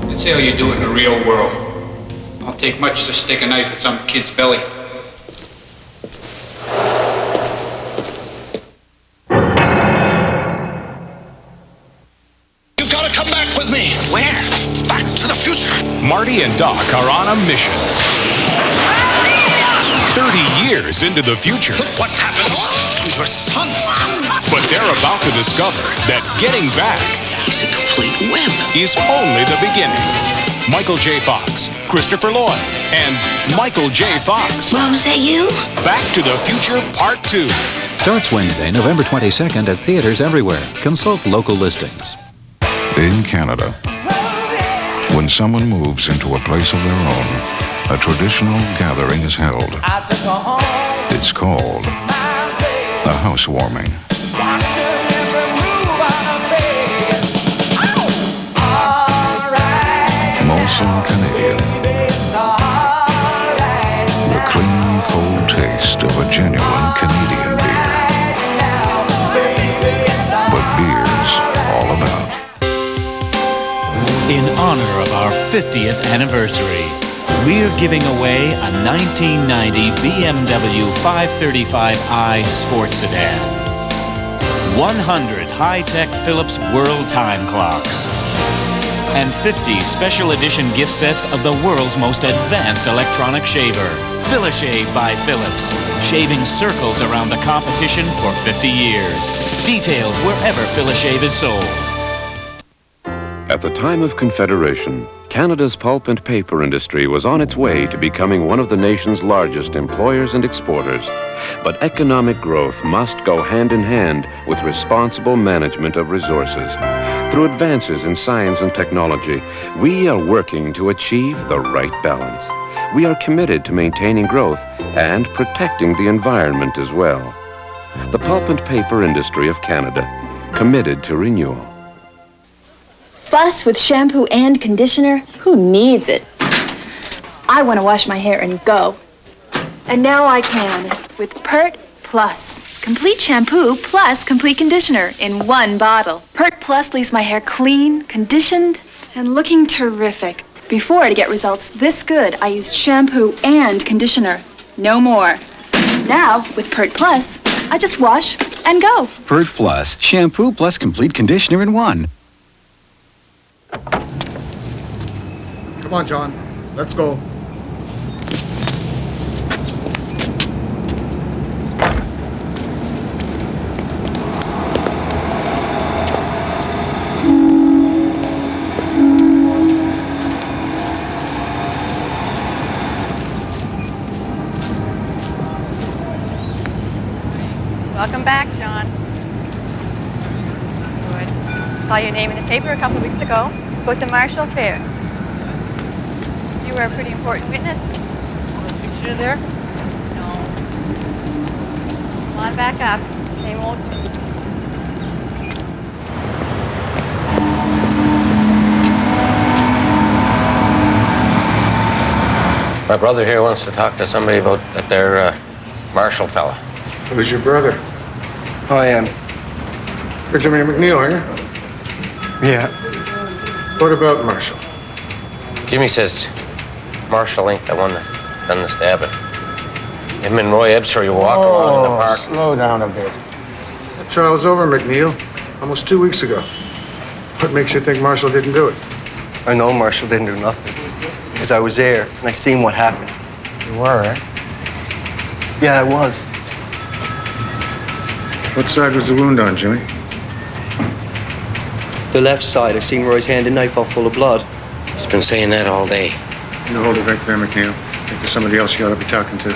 Let's see how you do it in the real world. Don't take much to stick a knife at some kid's belly. You've got to come back with me. Where? Back to the future. Marty and Doc are on a mission. 30 years into the future. Look what happens to your son. But they're about to discover that getting back is a complete wimp. Is only the beginning. Michael J. Fox, Christopher Lloyd, and Michael J. Fox. Mom, is that you? Back to the Future Part 2. Starts Wednesday, November 22nd at theaters everywhere. Consult local listings. In Canada, when someone moves into a place of their own, a traditional gathering is held. It's called a housewarming. Molson Canadian. The clean, cold taste of a genuine Canadian beer. What beer's all about. In honor of our 50th anniversary, we're giving away a 1990 BMW 535i sports sedan. 100 high-tech Philips World Time clocks. and 50 special edition gift sets of the world's most advanced electronic shaver. Philishave by Philips, shaving circles around the competition for 50 years. Details wherever Philishave is sold. At the time of Confederation, Canada's pulp and paper industry was on its way to becoming one of the nation's largest employers and exporters. But economic growth must go hand in hand with responsible management of resources. Through advances in science and technology, we are working to achieve the right balance. We are committed to maintaining growth and protecting the environment as well. The pulp and paper industry of Canada, committed to renewal. Fuss with shampoo and conditioner? Who needs it? I want to wash my hair and go. And now I can with Pert Plus. Complete shampoo plus complete conditioner in one bottle. Pert Plus leaves my hair clean, conditioned, and looking terrific. Before, to get results this good, I used shampoo and conditioner. No more. Now, with Pert Plus, I just wash and go. Pert Plus, shampoo plus complete conditioner in one. Come on, John. Let's go. Welcome back, John. Good. Saw your name in the paper a couple of weeks ago. Go to Marshall Fair. You were a pretty important witness. Picture there? No. Come on back up. Same old. My brother here wants to talk to somebody about that there Marshall fella. Who's your brother? I am. You're Jimmy McNeil, aren't you? Yeah. What about Marshall? Jimmy says Marshall ain't the one that done the stabbing. Him and Roy Ebser, you walked around in the park. Slow down a bit. The trial's over, McNeil. Almost 2 weeks ago. What makes you think Marshall didn't do it? I know Marshall didn't do nothing. Because I was there, and I seen what happened. You were, eh? Yeah, I was. What side was the wound on, Jimmy? The left side. I seen Roy's hand and knife all full of blood. He's been saying that all day. You hold it right there, McNeil. I think there's somebody else you ought to be talking to.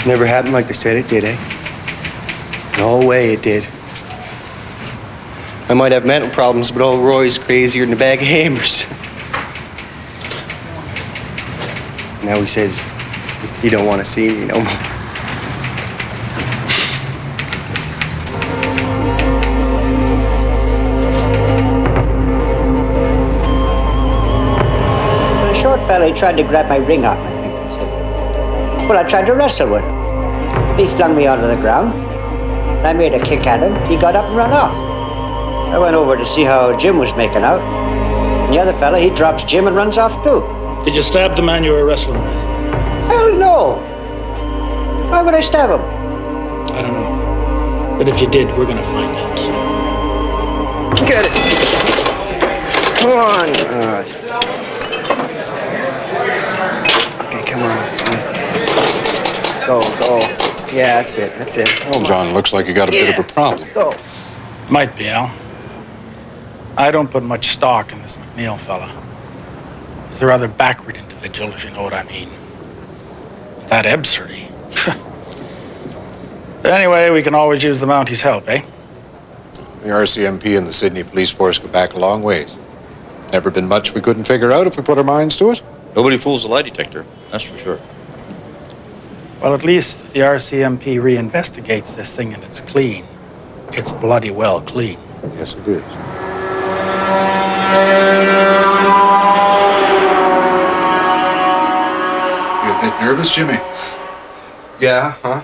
Never happened like they said it did, eh? No way it did. I might have mental problems, but old Roy's crazier than a bag of hammers. Now he says he don't want to see me no more. The short fella, he tried to grab my ring off my finger. Well, I tried to wrestle with him. He flung me onto the ground. I made a kick at him. He got up and ran off. I went over to see how Jim was making out. And the other fella, he drops Jim and runs off too. Did you stab the man you were wrestling with? Hell no. Why would I stab him? I don't know. But if you did, we're gonna find out. Get it. Come on. Okay, come on. Go. Yeah, that's it. Well, John, looks like you got a bit of a problem. Go. Might be, Al. I don't put much stock in this McNeil fella. He's a rather backward individual, if you know what I mean. That Ebsary. But anyway, we can always use the Mounties' help, eh? The RCMP and the Sydney Police Force go back a long ways. Never been much we couldn't figure out if we put our minds to it. Nobody fools the lie detector, that's for sure. Well, at least if the RCMP reinvestigates this thing and it's clean, it's bloody well clean. Yes, it is. You a bit nervous, Jimmy? Yeah, huh?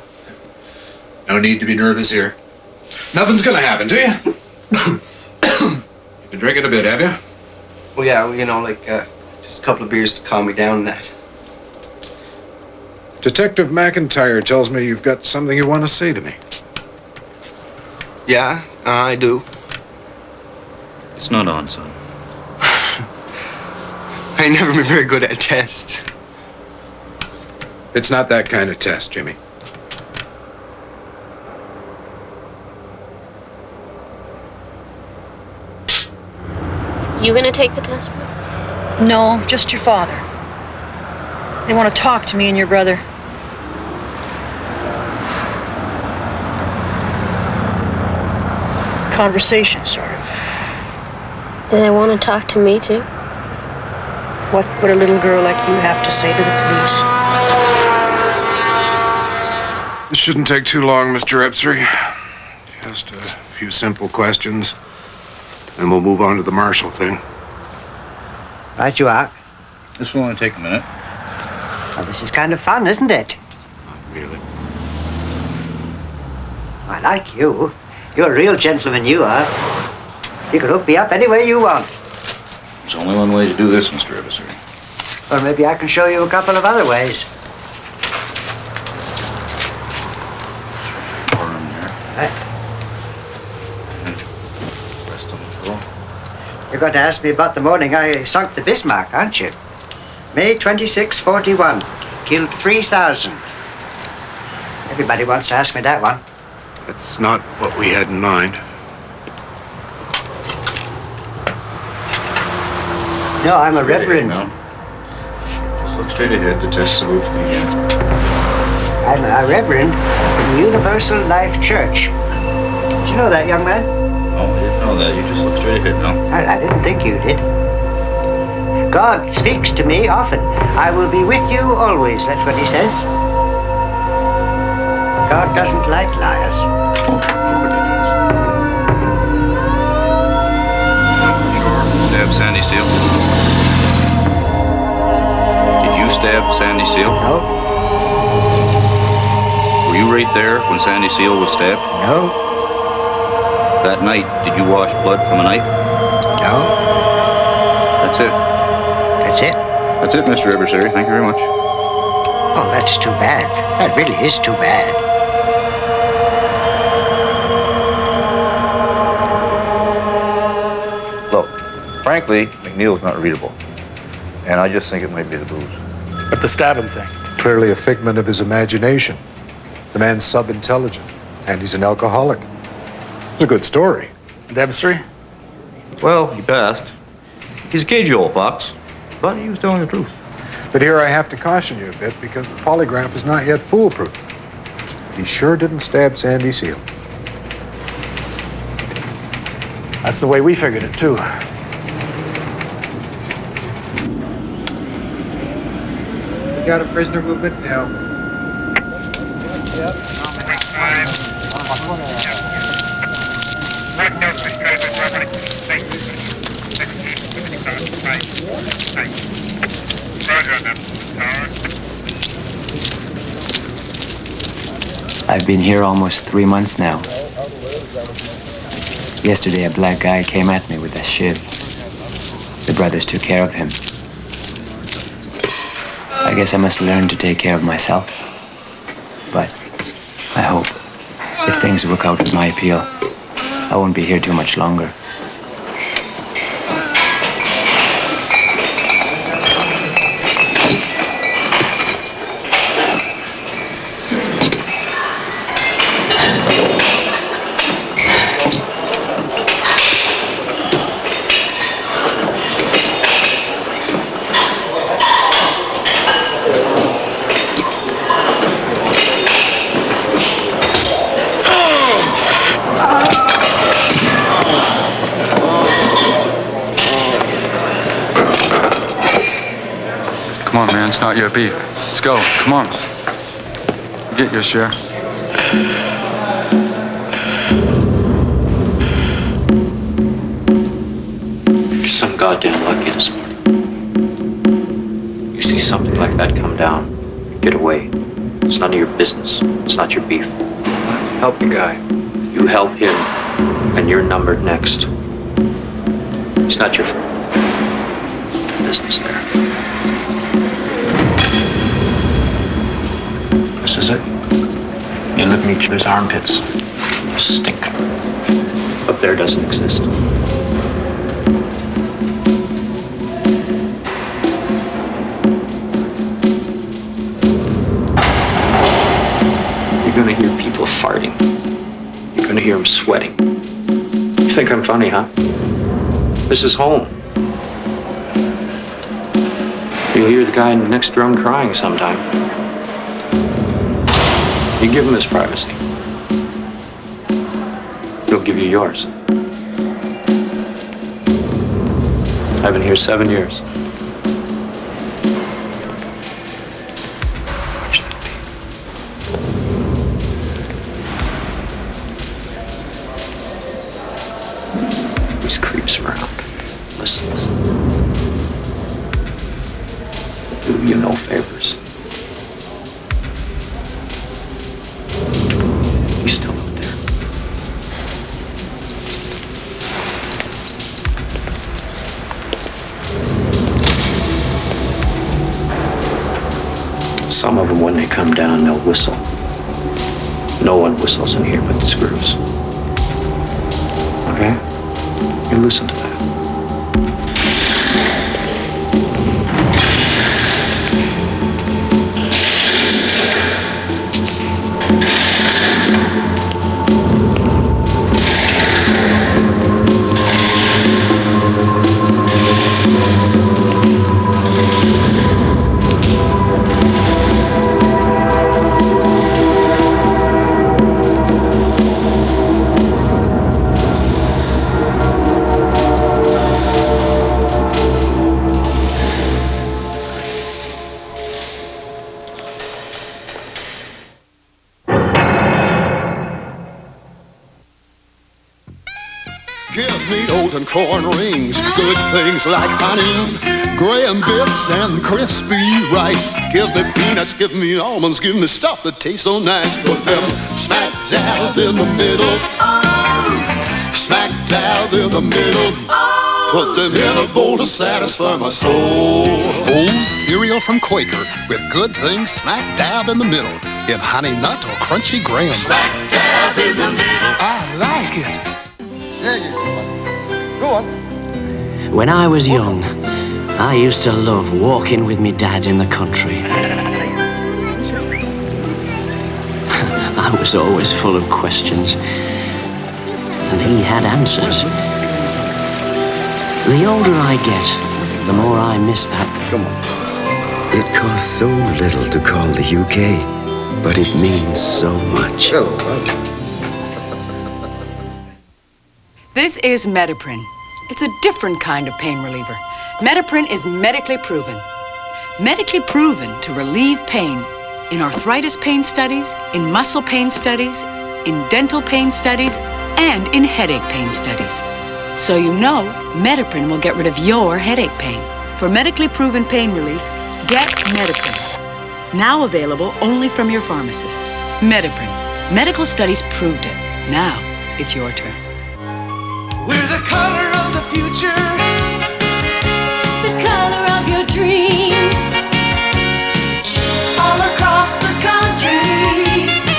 No need to be nervous here. Nothing's gonna happen to you. You've been drinking a bit, have you? Well, yeah, you know, like, just a couple of beers to calm me down and that. Detective McIntyre tells me you've got something you want to say to me. Yeah, I do. It's not on, son. I ain't never been very good at tests. It's not that kind of test, Jimmy. You gonna take the test? No, just your father. They want to talk to me and your brother. Conversation, sort of. And they want to talk to me, too? What would a little girl like you have to say to the police? This shouldn't take too long, Mr. Epsry. Just a few simple questions, and we'll move on to the Marshall thing. Right you are. This will only take a minute. Well, this is kind of fun, isn't it? Really? I like you. You're a real gentleman, you are. You can hook me up any way you want. There's only one way to do this, Mr. Epsry. Or maybe I can show you a couple of other ways. Arm there. Right. Rest on the floor. You're going to ask me about the morning I sunk the Bismarck, aren't you? May 26, 41. Killed 3,000. Everybody wants to ask me that one. That's not what we had in mind. No, I'm a reverend. Now. Just look straight ahead. The test salute me again. I'm a reverend in the Universal Life Church. Did you know that, young man? Oh, I didn't know that. You just look straight ahead now. I didn't think you did. God speaks to me often. I will be with you always, that's what he says. God doesn't like liars. Stab Sandy Seal? Did you stab Sandy Seal? No. Were you right there when Sandy Seal was stabbed? No. That night, did you wash blood from a knife? No. That's it. That's it? That's it, Mr. Adversary. Thank you very much. Oh, that's too bad. That really is too bad. Look, frankly, McNeil's not readable. And I just think it might be the booze. But the stabbing thing. Clearly a figment of his imagination. The man's sub-intelligent, and he's an alcoholic. It's a good story. And Adversary? Well, he passed. He's a cagey old fox, but he was telling the truth. But here I have to caution you a bit because the polygraph is not yet foolproof. He sure didn't stab Sandy Seal. That's the way we figured it, too. We got a prisoner movement now. I've been here almost 3 months now. Yesterday, a black guy came at me with a shiv. The brothers took care of him. I guess I must learn to take care of myself. But I hope, if things work out with my appeal, I won't be here too much longer. Come on, man, it's not your beat. Let's go, come on. Get your share. You're some goddamn lucky this morning. You see something like that come down, get away. It's none of your business. It's not your beef. Help the guy. You help him, and you're numbered next. It's not your business there. This is it. You look in each other's armpits. You stink. Up there doesn't exist. gonna hear people farting. You're gonna hear them sweating. You think I'm funny, huh? This is home. You'll hear the guy in the next drum crying sometime. You give him his privacy. He'll give you yours. I've been here 7 years. Always creeps around, listens. Do you no favors. He's still out there. Some of them, when they come down, they'll whistle. No one whistles in here but the screws. Okay? You listen to that. Give me golden corn rings, good things like honey, graham bits and crispy rice. Give me peanuts, give me almonds, give me stuff that tastes so nice. Put them smack dab in the middle, smack dab in the middle. Put them in a bowl to satisfy my soul. Old cereal from Quaker with good things smack dab in the middle in honey nut or crunchy graham. Smack dab in the middle. I like it. There you go. Go on. When I was young, I used to love walking with me dad in the country. I was always full of questions, and he had answers. The older I get, the more I miss that. Come on. It costs so little to call the UK, but it means so much. This is Metaprin. It's a different kind of pain reliever. Metaprin is medically proven. Medically proven to relieve pain in arthritis pain studies, in muscle pain studies, in dental pain studies, and in headache pain studies. So you know Metaprin will get rid of your headache pain. For medically proven pain relief, get Metaprin. Now available only from your pharmacist. Metaprin. Medical studies proved it. Now it's your turn. We're the color of the future, the color of your dreams. All across the country,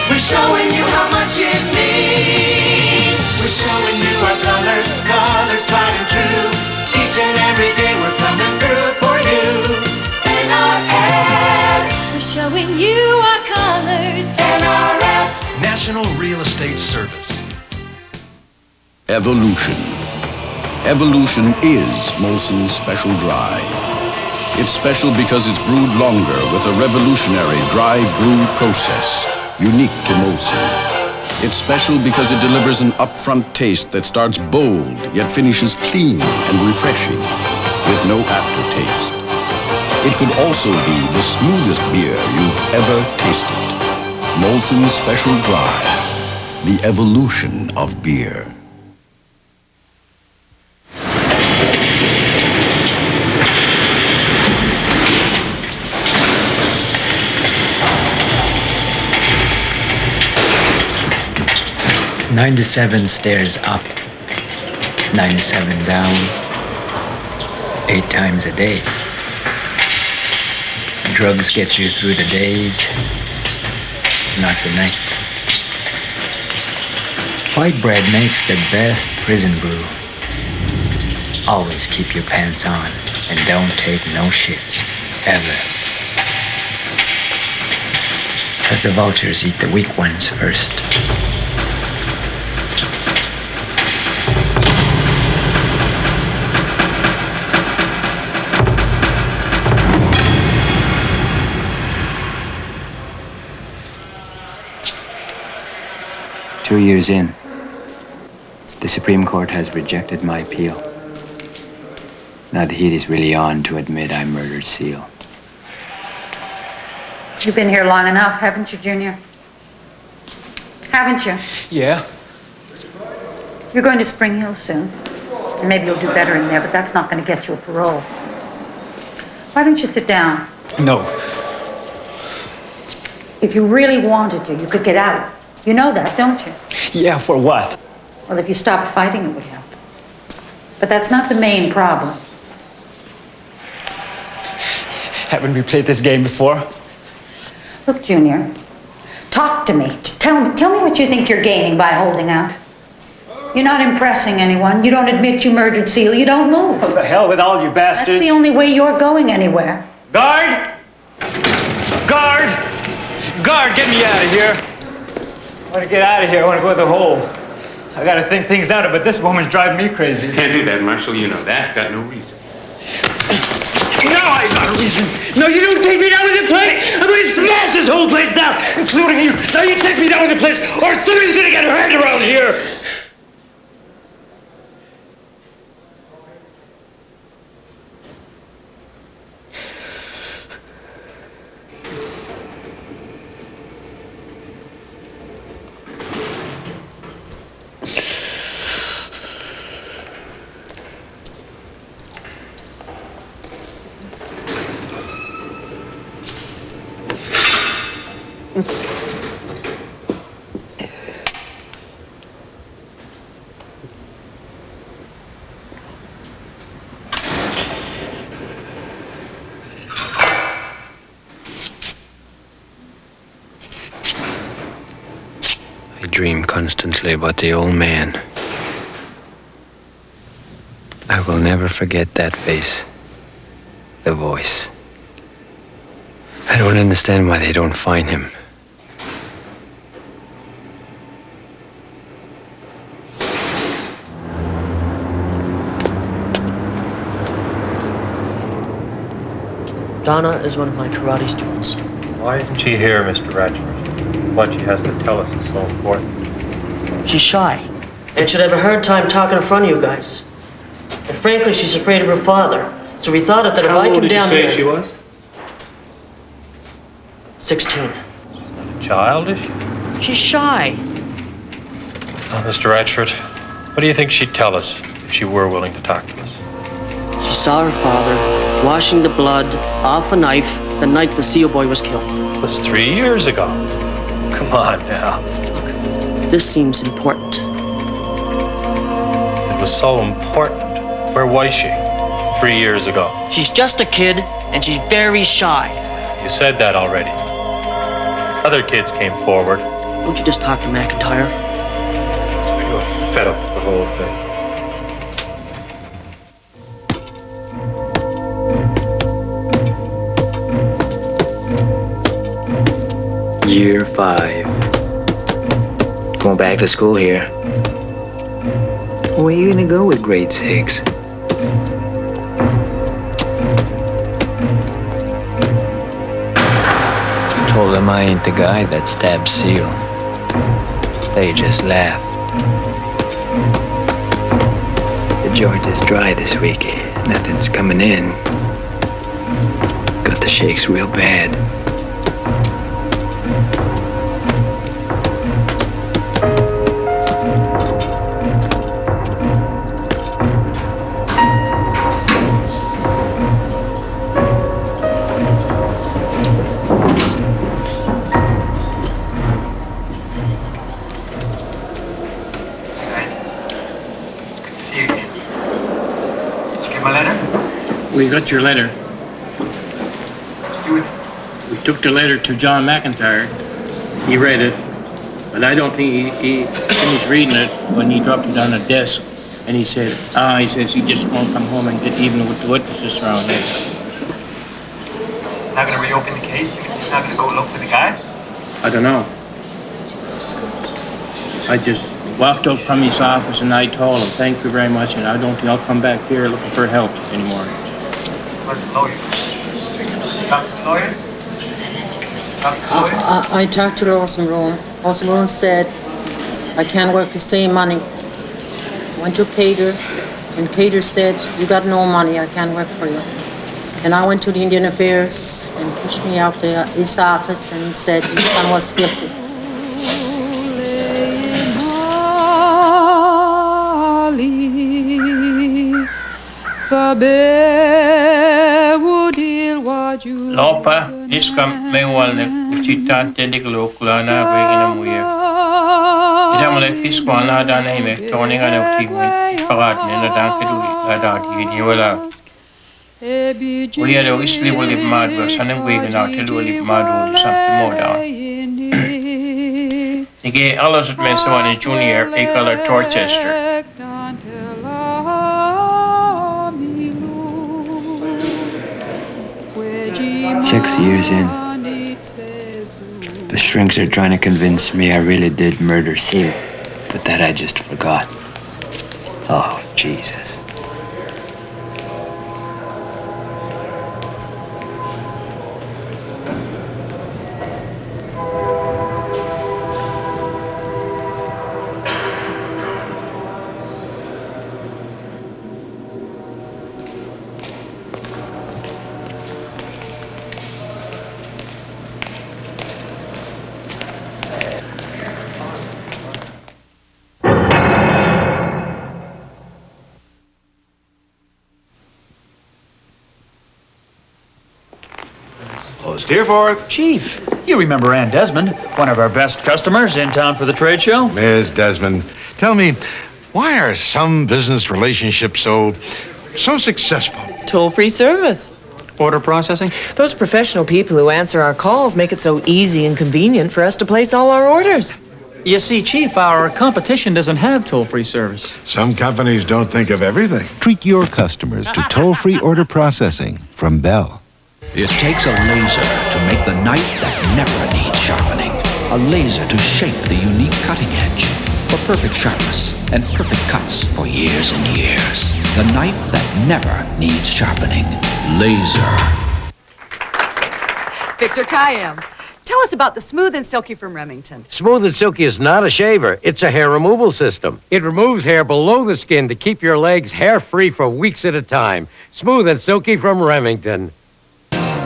we're showing you how much it means. We're showing you our colors, colors tried and true. Each and every day we're coming through for you. NRS. We're showing you our colors. NRS. National Real Estate Service. Evolution. Evolution is Molson's Special Dry. It's special because it's brewed longer with a revolutionary dry brew process, unique to Molson. It's special because it delivers an upfront taste that starts bold, yet finishes clean and refreshing, with no aftertaste. It could also be the smoothest beer you've ever tasted. Molson's Special Dry, the evolution of beer. Nine to 7 stairs up, 9 to 7 down, 8 times a day. Drugs get you through the days, not the nights. White bread makes the best prison brew. Always keep your pants on and don't take no shit, ever. Because the vultures eat the weak ones first. Two years in, the Supreme Court has rejected my appeal. Now the heat is really on to admit I murdered Seal. You've been here long enough, haven't you, Junior? Haven't you? Yeah. You're going to Spring Hill soon. And maybe you'll do better in there, but that's not going to get you a parole. Why don't you sit down? No. If you really wanted to, you could get out. You know that, don't you? Yeah, for what? Well, if you stopped fighting, it would help. But that's not the main problem. Haven't we played this game before? Look, Junior, talk to me. Tell me what you think you're gaining by holding out. You're not impressing anyone. You don't admit you murdered Seal. You don't move. What the hell with all you bastards? That's the only way you're going anywhere. Guard! Guard! Guard, get me out of here. I want to get out of here. I want to go to the hole. I got to think things out, but this woman's driving me crazy. Can't do that, Marshal. You know that. Got no reason. Now I got a reason. No, you don't take me down with the place. I'm going to smash this whole place down, including you. Now you take me down with the place, or somebody's going to get hurt around here. I dream constantly about the old man. I will never forget that face, the voice. I don't understand why they don't find him. Donna is one of my karate students. Why isn't she here, Mr. Ratchford? What she has to tell us is so important. She's shy, and she'd have a hard time talking in front of you guys. And frankly, she's afraid of her father. So we thought that if I come down here... How old did you say she was? 16. A child, is she? She's shy. Oh, Mr. Ratchford, what do you think she'd tell us if she were willing to talk to us? She saw her father washing the blood off a knife the night the Seal boy was killed. It was 3 years ago. Come on now. This seems important. It was so important. Where was she 3 years ago? She's just a kid, and she's very shy. You said that already. Other kids came forward. Won't you just talk to McIntyre? So you're fed up with the whole thing. Year 5. Going back to school here. Where are you gonna go with grade 6? Told them I ain't the guy that stabbed Seal. They just laughed. The joint is dry this week. Nothing's coming in. Got the shakes real bad. We got your letter. We took the letter to John McIntyre. He read it, but I don't think he finished reading it when he dropped it on the desk. And he said, he says he just won't come home and get even with the witnesses around here. Not gonna reopen the case? Not gonna go look for the guy? I don't know. I just walked out from his office and I told him, thank you very much, and I don't think I'll come back here looking for help anymore. I talked to Lawson Rowan. Lawson Rowan said, I can't work the same money. Went to Cater, and Cater said, you got no money, I can't work for you. And I went to the Indian Affairs and pushed me out to his office and said his son was guilty. Lopa, niskam mewalne kuchitante diglokula na bringina muye. Idamle fiskwa na daneme toninga na tiwen paradne na dankeduli la dati niwala. Uliado isli wali madwa sanem gwegna telu wali madu samte moda. Nige alles het mensen van een junior ekala Dorchester. 6 years in, the shrinks are trying to convince me I really did murder Seal, but that I just forgot. Oh, Jesus. Steerforth. Chief, you remember Ann Desmond, one of our best customers in town for the trade show? Ms. Desmond, tell me, why are some business relationships so successful? Toll-free service. Order processing? Those professional people who answer our calls make it so easy and convenient for us to place all our orders. You see, Chief, our competition doesn't have toll-free service. Some companies don't think of everything. Treat your customers to toll-free order processing from Bell. It takes a laser to make the knife that never needs sharpening. A laser to shape the unique cutting edge for perfect sharpness and perfect cuts for years and years. The knife that never needs sharpening. Laser. Victor Kayam, tell us about the Smooth and Silky from Remington. Smooth and Silky is not a shaver. It's a hair removal system. It removes hair below the skin to keep your legs hair-free for weeks at a time. Smooth and Silky from Remington.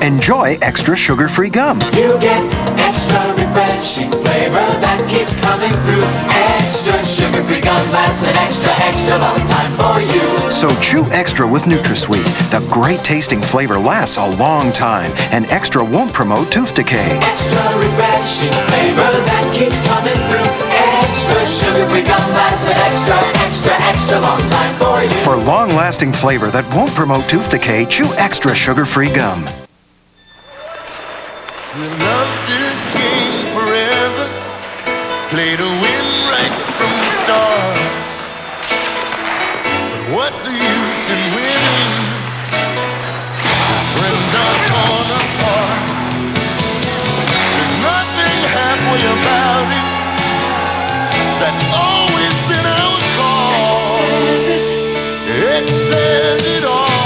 Enjoy extra sugar-free gum. You get extra refreshing flavor that keeps coming through. Extra sugar-free gum lasts an extra long time for you. So chew extra with NutraSweet. The great-tasting flavor lasts a long time, and extra won't promote tooth decay. Extra refreshing flavor that keeps coming through. Extra sugar-free gum lasts an extra long time for you. For long-lasting flavor that won't promote tooth decay, chew extra sugar-free gum. We'll love this game forever. Play to win right from the start. But what's the use in winning? Friends are torn apart. There's nothing halfway about it. That's always been our call. It says it all.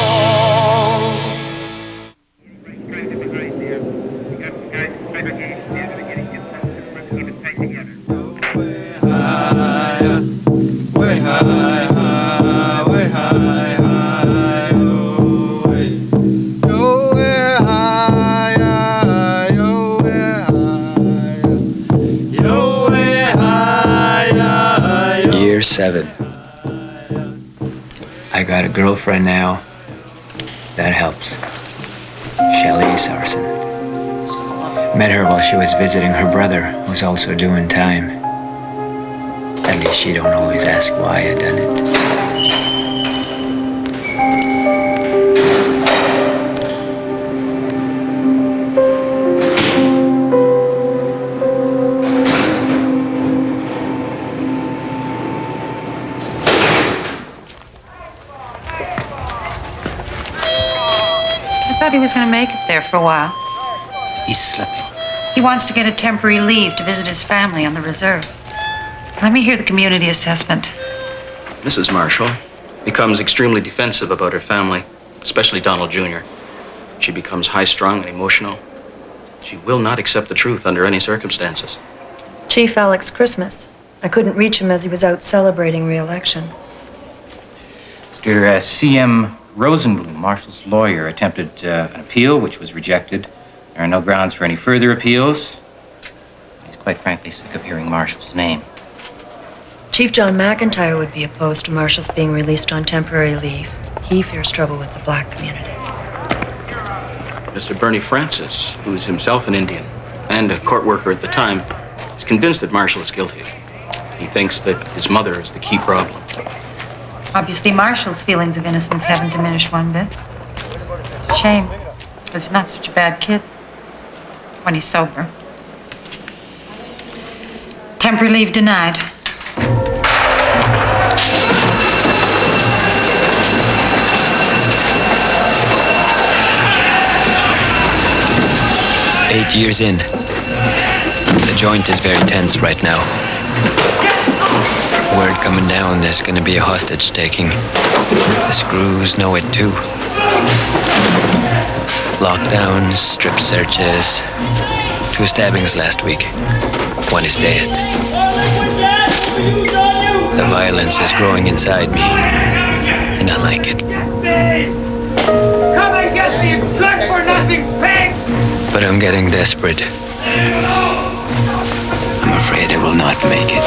Year 7. I got a girlfriend now. That helps. Shelley Sarson. Met her while she was visiting her brother, who's also doing time. At least she don't always ask why I done it. I thought he was going to make it there for a while. He's slipping. He wants to get a temporary leave to visit his family on the reserve. Let me hear the community assessment. Mrs. Marshall becomes extremely defensive about her family, especially Donald Jr. She becomes high-strung and emotional. She will not accept the truth under any circumstances. Chief Alex Christmas. I couldn't reach him as he was out celebrating re-election. Mr. C.M. Rosenblum, Marshall's lawyer, attempted an appeal, which was rejected. There are no grounds for any further appeals. He's quite frankly sick of hearing Marshall's name. Chief John McIntyre would be opposed to Marshall's being released on temporary leave. He fears trouble with the black community. Mr. Bernie Francis, who is himself an Indian and a court worker at the time, is convinced that Marshall is guilty. He thinks that his mother is the key problem. Obviously, Marshall's feelings of innocence haven't diminished one bit. It's a shame. He's not such a bad kid when he's sober. Temporary leave denied. Eight years in. The joint is very tense right now. Word coming down, there's gonna be a hostage taking. The screws know it too. Lockdowns, strip searches. 2 stabbings last week. 1 is dead. The violence is growing inside me, and I like it. Come and get me, good for nothing pig! But I'm getting desperate. I'm afraid I will not make it.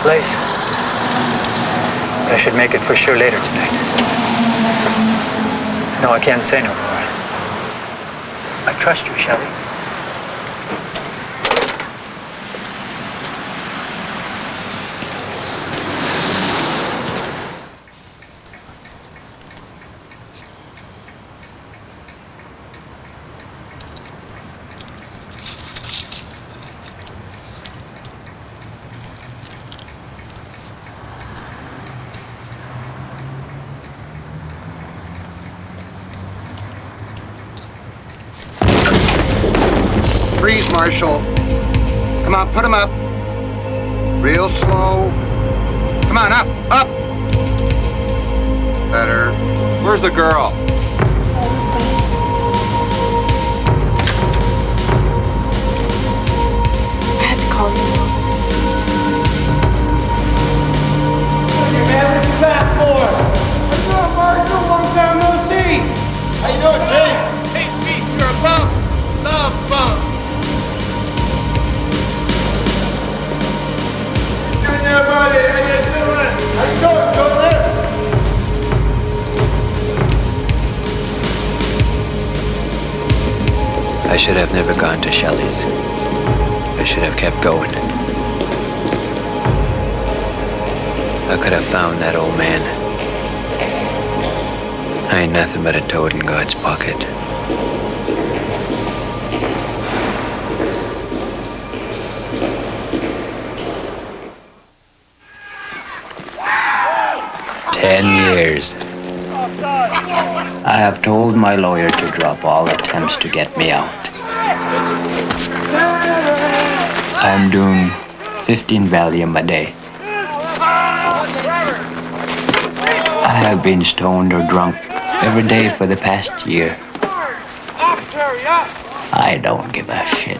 Place. But I should make it for sure later tonight. No, I can't say no more. I trust you, Shelley. Freeze, Marshall. Come on, put him up. Real slow. Come on, up, up. Better. Where's the girl? I had to call you. Hey, man, what you back for? What's up, Marshall? Long time no see. How you doing, Jake? Hey, Pete, you're a bum. Love bum. There, buddy. How you doing? How you doing, Joseph? I should have never gone to Shelley's. I should have kept going. I could have found that old man. I ain't nothing but a toad in God's pocket. Years. I have told my lawyer to drop all attempts to get me out. I'm doing 15 Valium a day. I have been stoned or drunk every day for the past year. I don't give a shit.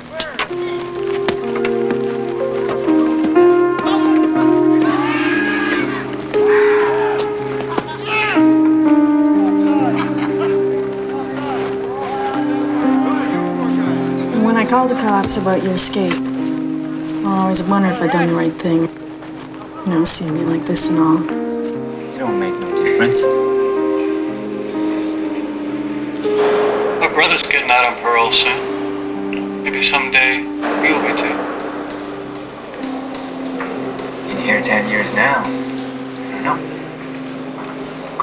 When I called the cops about your escape, well, I always wondered if I'd done the right thing. You know, seeing me like this and all. You don't make no difference. My brother's getting out on parole soon. Maybe someday you'll be too. Been here 10 years now. I don't know.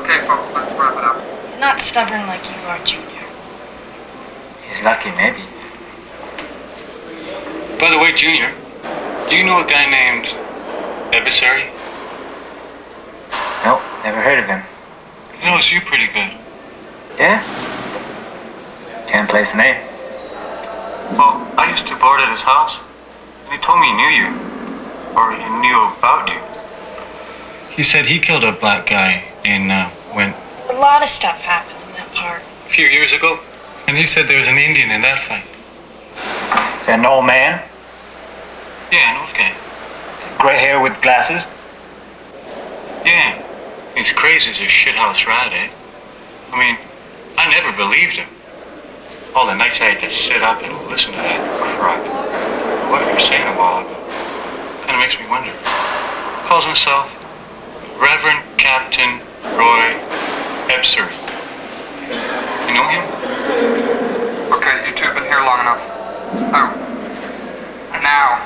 Okay, folks, let's wrap it up. He's not stubborn like you are, Junior. He's lucky, maybe. By the way, Junior, do you know a guy named Adversary? Nope, never heard of him. He knows you pretty good. Yeah? Can't place a name. Well, I used to board at his house, and he told me he knew you, or he knew about you. He said he killed a black guy in, when? A lot of stuff happened in that park. A few years ago, and he said there was an Indian in that fight. Is that an old man? Yeah, an old guy. Gray hair with glasses? Yeah, he's crazy as a shithouse rat, eh? I mean, I never believed him. All the nights I had to sit up and listen to that crap. What you were saying a while ago kind of makes me wonder. He calls himself Reverend Captain Roy Ebser. You know him? Okay, you two have been here long enough. Oh. Now.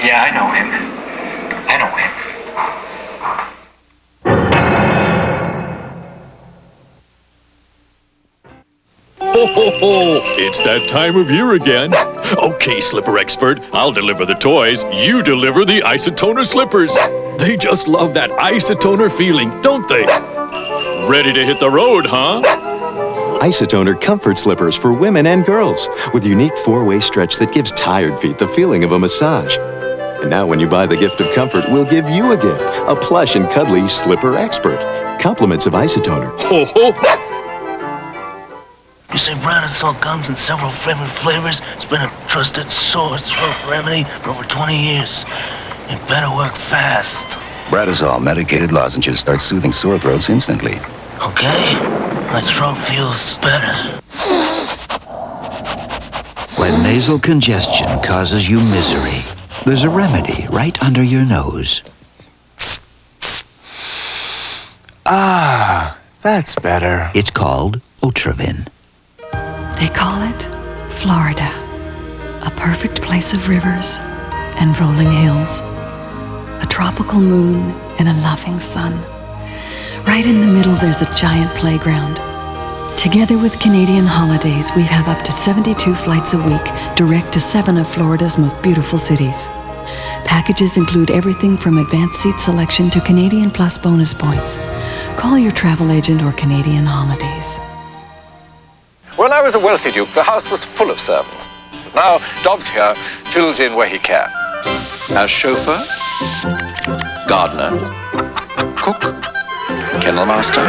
Yeah, I know him. I know him. Ho, ho, ho! It's that time of year again. Okay, slipper expert, I'll deliver the toys. You deliver the Isotoner slippers. They just love that Isotoner feeling, don't they? Ready to hit the road, huh? Isotoner comfort slippers for women and girls with unique four-way stretch that gives tired feet the feeling of a massage. And now when you buy the gift of comfort, we'll give you a gift, a plush and cuddly slipper expert. Compliments of Isotoner. Ho, ho! You say Bradisol comes in several favorite flavors. It's been a trusted sore throat remedy for over 20 years. It better work fast. Bradisol medicated lozenges start soothing sore throats instantly. Okay? My throat feels better. When nasal congestion causes you misery, there's a remedy right under your nose. Ah, that's better. It's called Otravin. They call it Florida, a perfect place of rivers and rolling hills, a tropical moon and a loving sun. Right in the middle, there's a giant playground. Together with Canadian Holidays, we have up to 72 flights a week direct to 7 of Florida's most beautiful cities. Packages include everything from advanced seat selection to Canadian Plus bonus points. Call your travel agent or Canadian Holidays. When I was a wealthy duke, the house was full of servants. But now, Dobbs here fills in where he can. As chauffeur, gardener, cook, kennel master,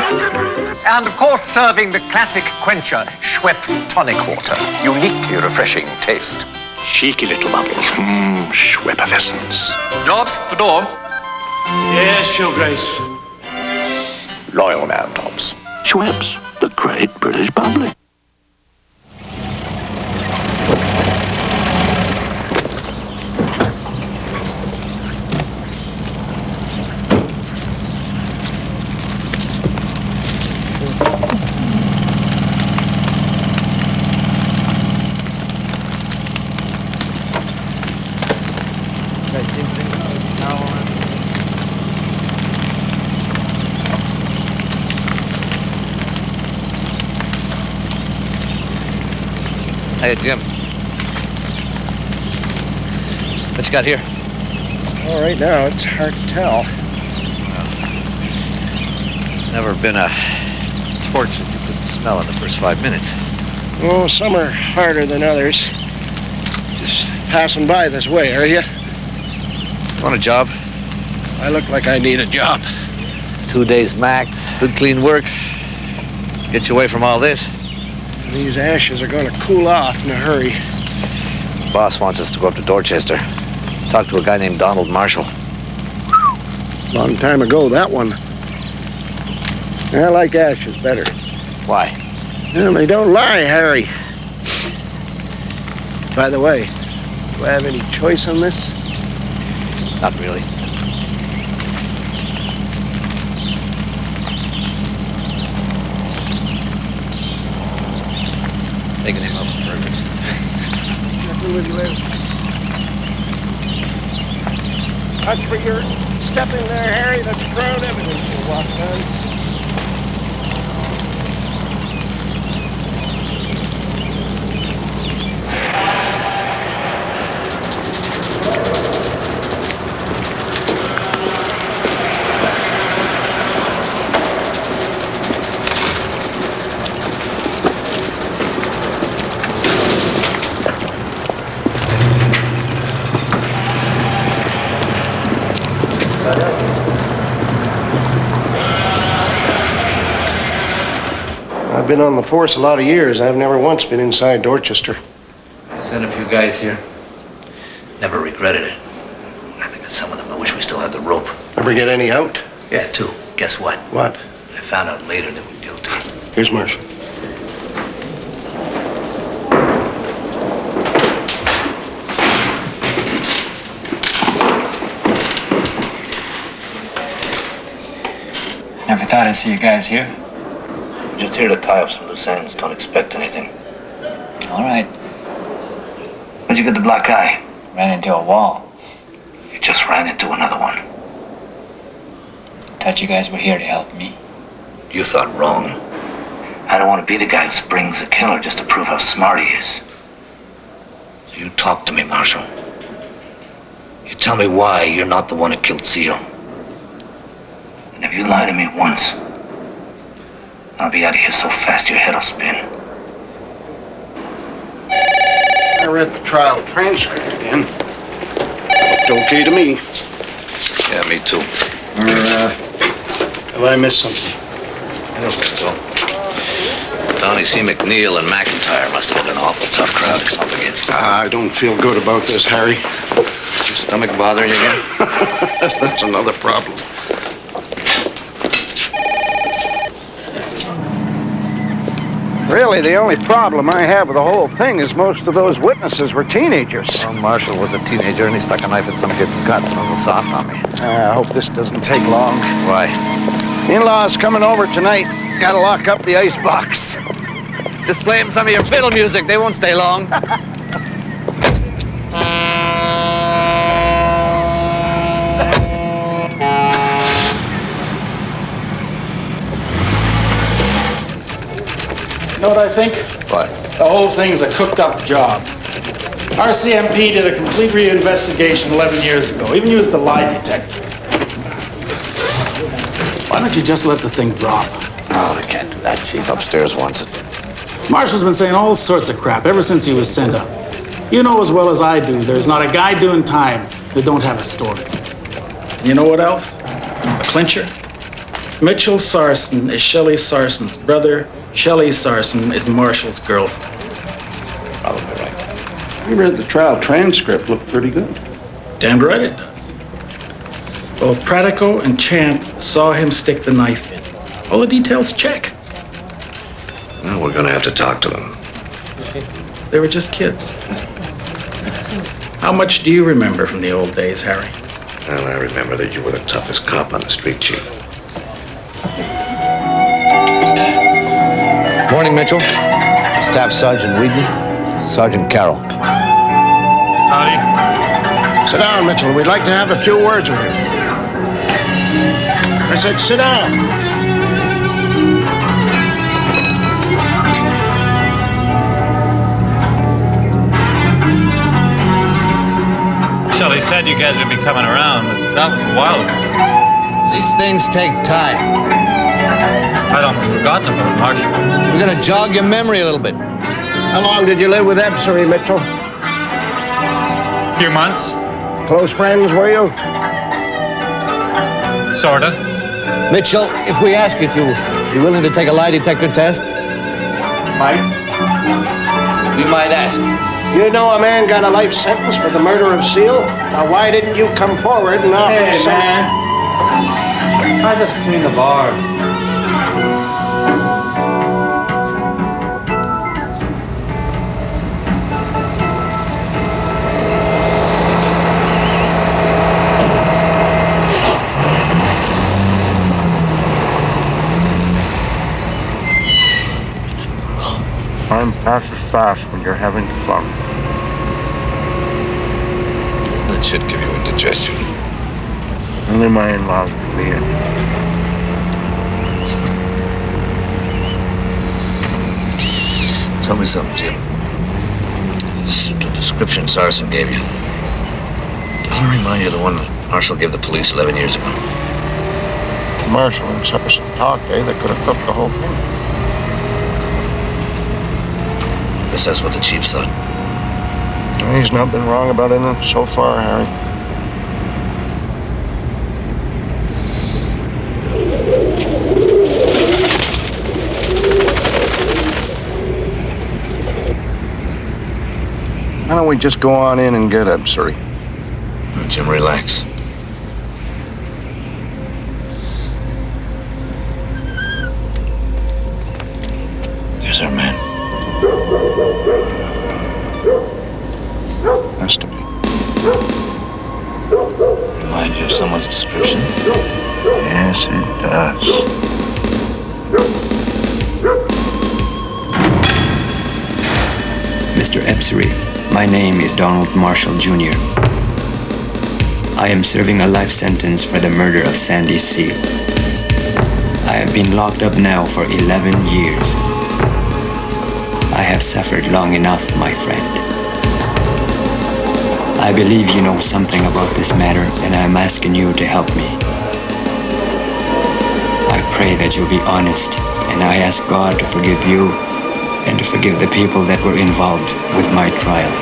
and of course serving the classic quencher, Schweppes tonic water. Uniquely refreshing taste. Cheeky little bubbles. Schweppefessence. Dobbs, the door. Yes, Your Grace. Loyal man, Dobbs. Schweppes, the great British bubbly. Hey, Jim. What you got here? Well, right now, it's hard to tell. There's never been a torch that you couldn't smell in the first 5 minutes. Oh, some are harder than others. Just passing by this way, are you? Want a job? I look like I need a job. 2 days max. Good clean work. Get you away from all this. These ashes are going to cool off in a hurry. Boss wants us to go up to Dorchester. Talk to a guy named Donald Marshall. Long time ago, that one. I like ashes better. Why? Well, they don't lie, Harry. By the way, do I have any choice on this? Not really. Taking him out for burgers. Nothing would live. Watch for your stepping there, Harry. That's ground evidence you'll walk down. I've been on the force a lot of years. I've never once been inside Dorchester. I sent a few guys here. Never regretted it. I think that some of them, I wish we still had the rope. Ever get any out? Yeah, two. Guess what? What? I found out later they were guilty. Here's Marshall. Never thought I'd see you guys here. Just here to tie up some loose ends. Don't expect anything. All right. Where'd you get the black eye? Ran into a wall. You just ran into another one. Thought you guys were here to help me. You thought wrong. I don't want to be the guy who springs a killer just to prove how smart he is. So you talk to me, Marshall. You tell me why you're not the one who killed Seal. And if you lie to me once, I'll be out of here so fast your head'll spin. I read the trial transcript again. Looked okay to me. Yeah, me too. Or, have I missed something? I don't think so. Donnie C. McNeil and McIntyre must have been an awful tough crowd to come up against. I don't feel good about this, Harry. Is your stomach bothering you again? That's another problem. Really, the only problem I have with the whole thing is most of those witnesses were teenagers. Well, Marshall was a teenager and he stuck a knife in some kid's guts and a little soft on me. I hope this doesn't take long. Why? In-laws coming over tonight. Gotta lock up the icebox. Just play them some of your fiddle music. They won't stay long. You know what I think? What? The whole thing's a cooked-up job. RCMP did a complete reinvestigation 11 years ago, even used the lie detector. Why don't you just let the thing drop? No, we can't do that. Chief upstairs wants it. Marshall's been saying all sorts of crap ever since he was sent up. You know as well as I do, there's not a guy doing time that don't have a story. You know what else? A clincher? Mitchell Sarson is Shelley Sarson's brother. Shelley Sarson is Marshall's girlfriend. Probably right. You read the trial transcript. Looked pretty good. Damn right it does. Both Pratico and Champ saw him stick the knife in. All the details check. Well, we're gonna have to talk to them. They were just kids. How much do you remember from the old days, Harry? Well, I remember that you were the toughest cop on the street, Chief. Morning, Mitchell. Staff Sergeant Whedon, Sergeant Carroll. Howdy. Sit down, Mitchell. We'd like to have a few words with you. I said, sit down. glad you guys would be coming around, but that was a while ago. These things take time. I'd almost forgotten about it, Marshal. We're gonna jog your memory a little bit. How long did you live with Ebsary, Mitchell? A few months. Close friends, were you? Sorta. Mitchell, if we ask you to, you willing to take a lie detector test? Mike? We might ask. You know a man got a life sentence for the murder of Seal? Now why didn't you come forward and offer Hey, some... man. I just cleaned the bar. Time passes fast when you're having fun. That should give you indigestion. Only my in-laws can be it. Tell me something, Jim. The description Sarson gave you. Doesn't remind you of the one that Marshall gave the police 11 years ago. Marshall and Sarson talked, eh? They could have cooked the whole thing. Guess that's what the chief thought. He's not been wrong about it so far, Harry. Why don't we just go on in and get Ebsary? Jim, relax. There's our man. Has to be. Remind you of someone's description? Yes, it does. Mr. Ebsary, my name is Donald Marshall Jr. I am serving a life sentence for the murder of Sandy Seal. I have been locked up now for 11 years. I have suffered long enough, my friend. I believe you know something about this matter, and I'm asking you to help me. I pray that you'll be honest, and I ask God to forgive you and to forgive the people that were involved with my trial.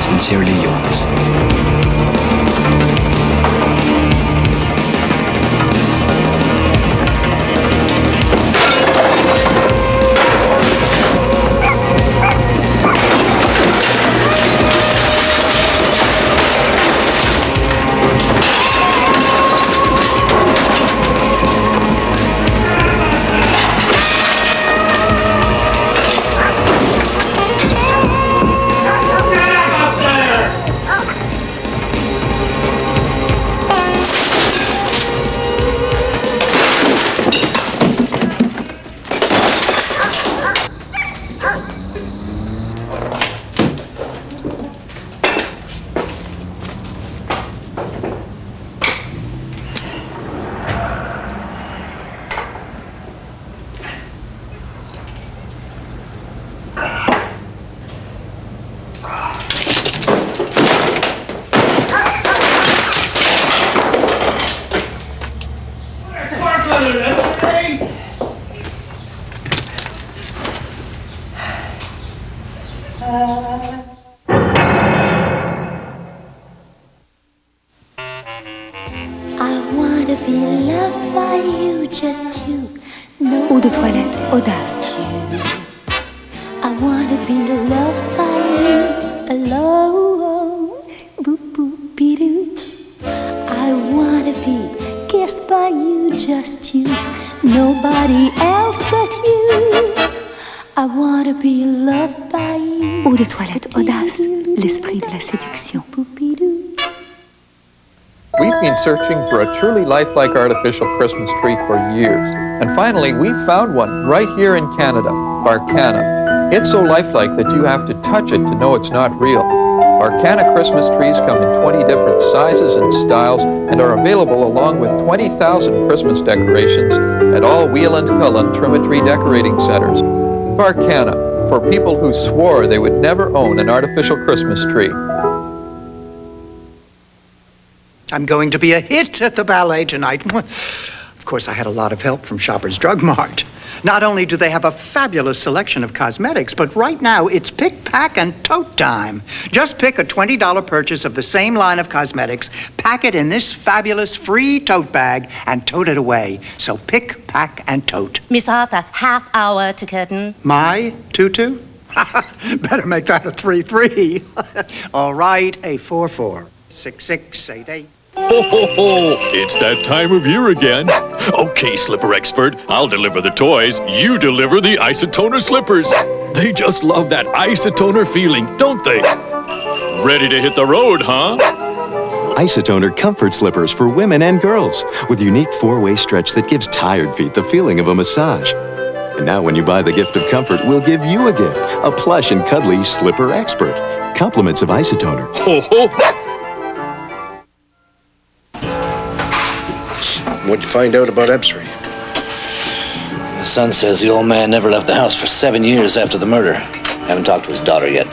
Sincerely yours. Eau de toilette, audace. I wanna be loved by you alone. Boop boop be doo. I wanna be kissed by you, just you. Nobody else but you. I wanna be loved by you. Eau de toilette, audace. L'esprit de la séduction. We've been searching for a truly lifelike artificial Christmas tree for years. And finally, we found one right here in Canada, Barcana. It's so lifelike that you have to touch it to know it's not real. Barcana Christmas trees come in 20 different sizes and styles and are available along with 20,000 Christmas decorations at all Wheel and Cullen Trim-A-Tree decorating centers. Barcana, for people who swore they would never own an artificial Christmas tree. I'm going to be a hit at the ballet tonight. Of course, I had a lot of help from Shoppers Drug Mart. Not only do they have a fabulous selection of cosmetics, but right now it's pick, pack, and tote time. Just pick a $20 purchase of the same line of cosmetics, pack it in this fabulous free tote bag, and tote it away. So pick, pack, and tote. Miss Arthur, half hour to curtain. My tutu? Better make that a 3-3. All right, a 4-4. 6-6, 8-8. Ho, ho, ho! It's that time of year again. Okay, slipper expert, I'll deliver the toys. You deliver the isotoner slippers. They just love that isotoner feeling, don't they? Ready to hit the road, huh? Isotoner comfort slippers for women and girls with unique 4-way stretch that gives tired feet the feeling of a massage. And now when you buy the gift of comfort, we'll give you a gift, a plush and cuddly slipper expert. Compliments of Isotoner. Ho, ho! What'd you find out about Ebsry? My son says the old man never left the house for 7 years after the murder. Haven't talked to his daughter yet.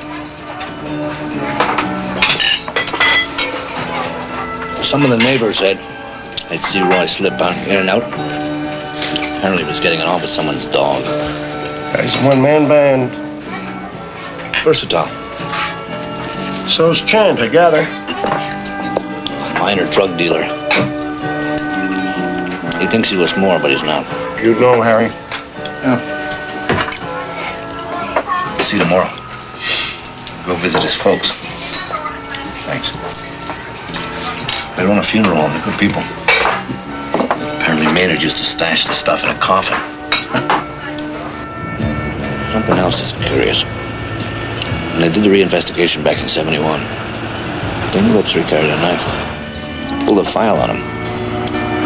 Some of the neighbors said they'd see Roy slip out in and out. Apparently he was getting it on with someone's dog. Guy's a one-man band. Versatile. So's Chant, I gather. A minor drug dealer. He thinks he was more, but he's not. You'd know, Harry. Yeah. See you tomorrow. Go visit his folks. Thanks. They run a funeral home. They're good people. Apparently Maynard used to stash the stuff in a coffin. Something else that's curious. When they did the reinvestigation back in '71, they knew Ebsry carried a knife. They pulled a file on him.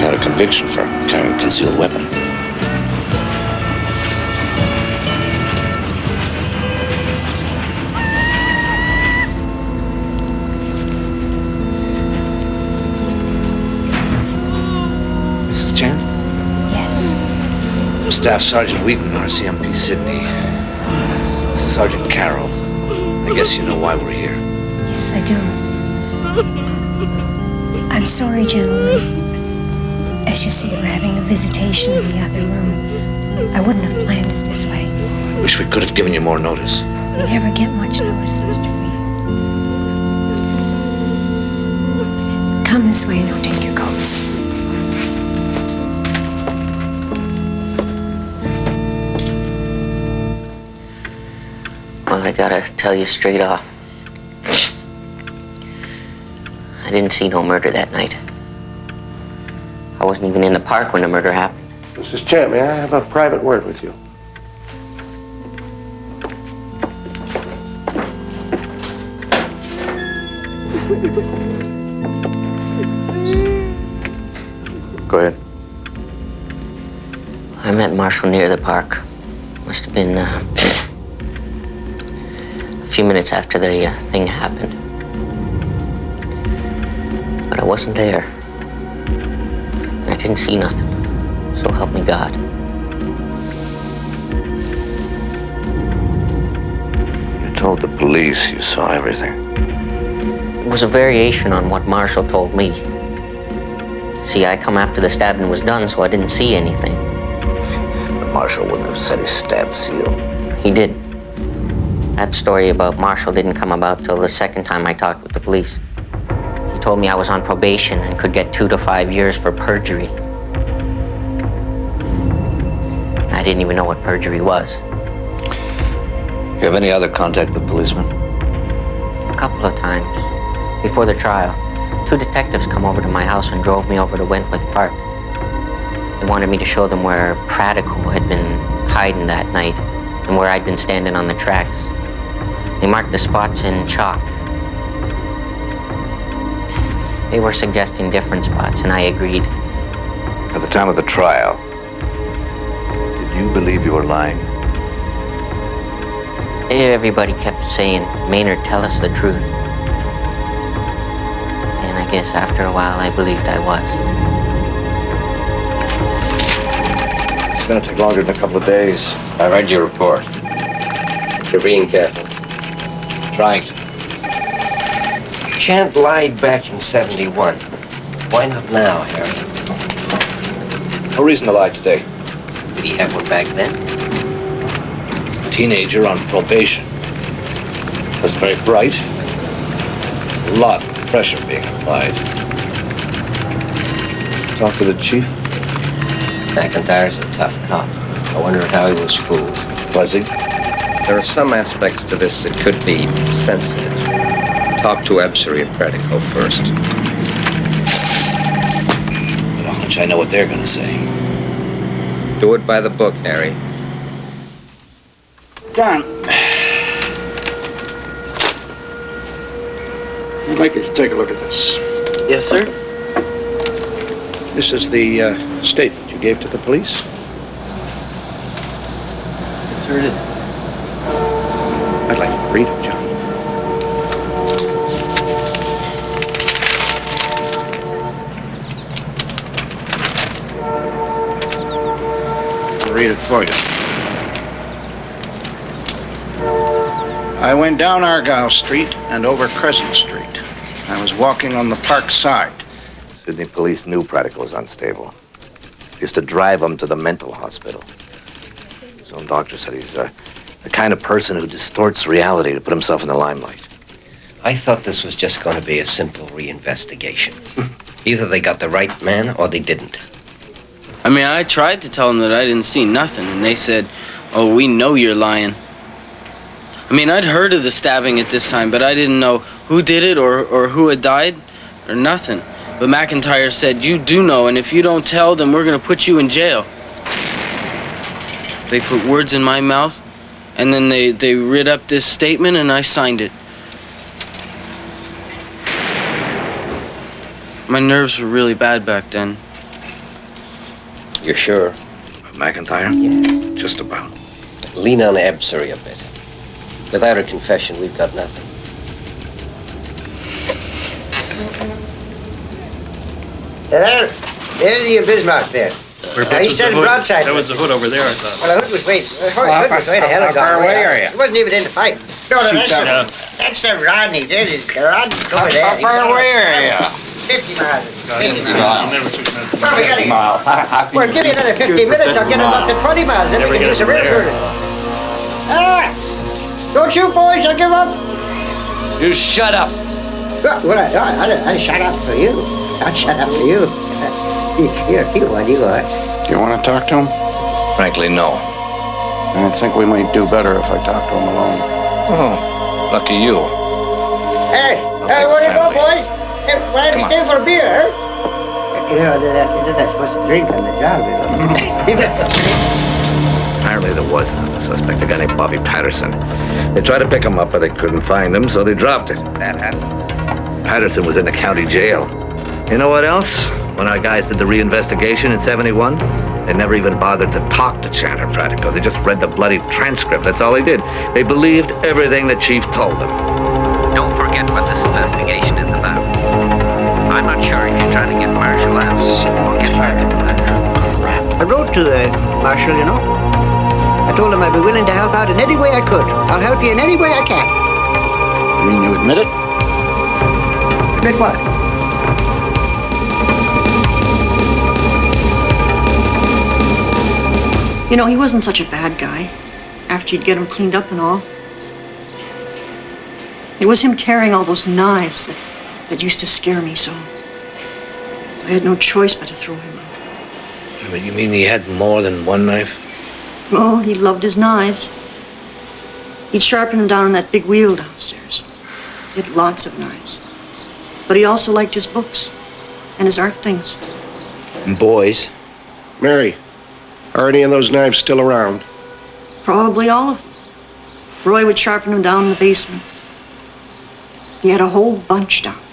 Got a conviction for carrying a concealed weapon. Mrs. Chan? Yes. I'm Staff Sergeant Wheaton, RCMP Sydney. This is Sergeant Carroll. I guess you know why we're here. Yes, I do. I'm sorry, gentlemen. As you see, we're having a visitation in the other room. I wouldn't have planned it this way. Wish we could have given you more notice. We never get much notice, Mr. Wheaton. Come this way and I'll take your coats. Well, I gotta tell you straight off. I didn't see no murder that night. I wasn't even in the park when the murder happened. Mrs. Chant, may I have a private word with you? Go ahead. I met Marshall near the park. Must have been a few minutes after the thing happened. But I wasn't there. I didn't see nothing, so help me God. You told the police you saw everything. It was a variation on what Marshall told me. See, I come after the stabbing was done, so I didn't see anything. But Marshall wouldn't have said he stabbed Seal. He did. That story about Marshall didn't come about till the second time I talked with the police. He told me I was on probation and could get 2 to 5 years for perjury. I didn't even know what perjury was. You have any other contact with policemen? A couple of times. Before the trial, 2 detectives come over to my house and drove me over to Wentworth Park. They wanted me to show them where Pratico had been hiding that night and where I'd been standing on the tracks. They marked the spots in chalk. They were suggesting different spots, and I agreed. At the time of the trial, did you believe you were lying? Everybody kept saying, Maynard, tell us the truth. And I guess after a while, I believed I was. It's gonna take longer than a couple of days. I read your report. You're being careful. Trying to. Chant lied back in '71. Why not now, Harry? No reason to lie today. Did he have one back then? Teenager on probation. Was very bright. There's a lot of pressure being applied. Talk to the chief? McIntyre's a tough cop. I wonder how he was fooled. Was he? There are some aspects to this that could be sensitive. Talk to Ebsary and Pratico first. But a hunch I know what they're gonna say. Do it by the book, Harry. John. I'd like you to take a look at this. Yes, sir? This is the statement you gave to the police. Yes, sir, it is. I'd like you to read it, John. I'll read it for you. I went down Argyle Street and over Crescent Street. I was walking on the park side. Sydney police knew Pratico was unstable. Used to drive him to the mental hospital. His own doctor said he's the kind of person who distorts reality to put himself in the limelight. I thought this was just going to be a simple reinvestigation. Either they got the right man or they didn't. I mean, I tried to tell them that I didn't see nothing, and they said, "Oh, we know you're lying." I mean, I'd heard of the stabbing at this time, but I didn't know who did it or who had died or nothing. But McIntyre said, "You do know, and if you don't tell, then we're going to put you in jail." They put words in my mouth, and then they writ up this statement, and I signed it. My nerves were really bad back then. You're sure? McIntyre? Yes. Just about. Lean on Ebsary a bit. Without a confession, we've got nothing. There's the Bismarck there. He said broadside. That was the hood over there, I thought. Well, the hood was way. The hood was way the hell. How far away are you? He wasn't even in the fight. No, that's the Rodney. There it is. The Rodney's over there. How far away are you? 50 miles. 50 50 miles. Well, we got 50 miles. Well, give me another 15 minutes. I'll get him up to 20 miles. Then we can do some real shooting. Ah! Don't shoot, boys. I'll give up. You shut up. Well, I'll shut up for you. I'll shut up for you. You're a cute one, you are. Do you want to talk to him? Frankly, no. I think we might do better if I talk to him alone. Oh, lucky you. Hey, where do you go, boys? Hey, why don't you stay for a beer, huh? You know, they're not supposed to drink on the job, you know. Apparently there was another suspect, a guy named Bobby Patterson. They tried to pick him up, but they couldn't find him, so they dropped it. That happened. Patterson was in the county jail. You know what else? When our guys did the reinvestigation in 71, they never even bothered to talk to Chandler Pratico. They just read the bloody transcript. That's all they did. They believed everything the chief told them. Don't forget what this investigation is about. I'm not sure if you're trying to get Marshall out. We'll get back into that. I wrote to Marshall, you know. I told him I'd be willing to help out in any way I could. I'll help you in any way I can. You mean you admit it? Admit what? You know, he wasn't such a bad guy, after you'd get him cleaned up and all. It was him carrying all those knives that used to scare me so. I had no choice but to throw him out. You mean he had more than one knife? Oh, he loved his knives. He'd sharpen them down on that big wheel downstairs. He had lots of knives. But he also liked his books and his art things. And boys? Mary, are any of those knives still around? Probably all of them. Roy would sharpen them down in the basement. He had a whole bunch down there.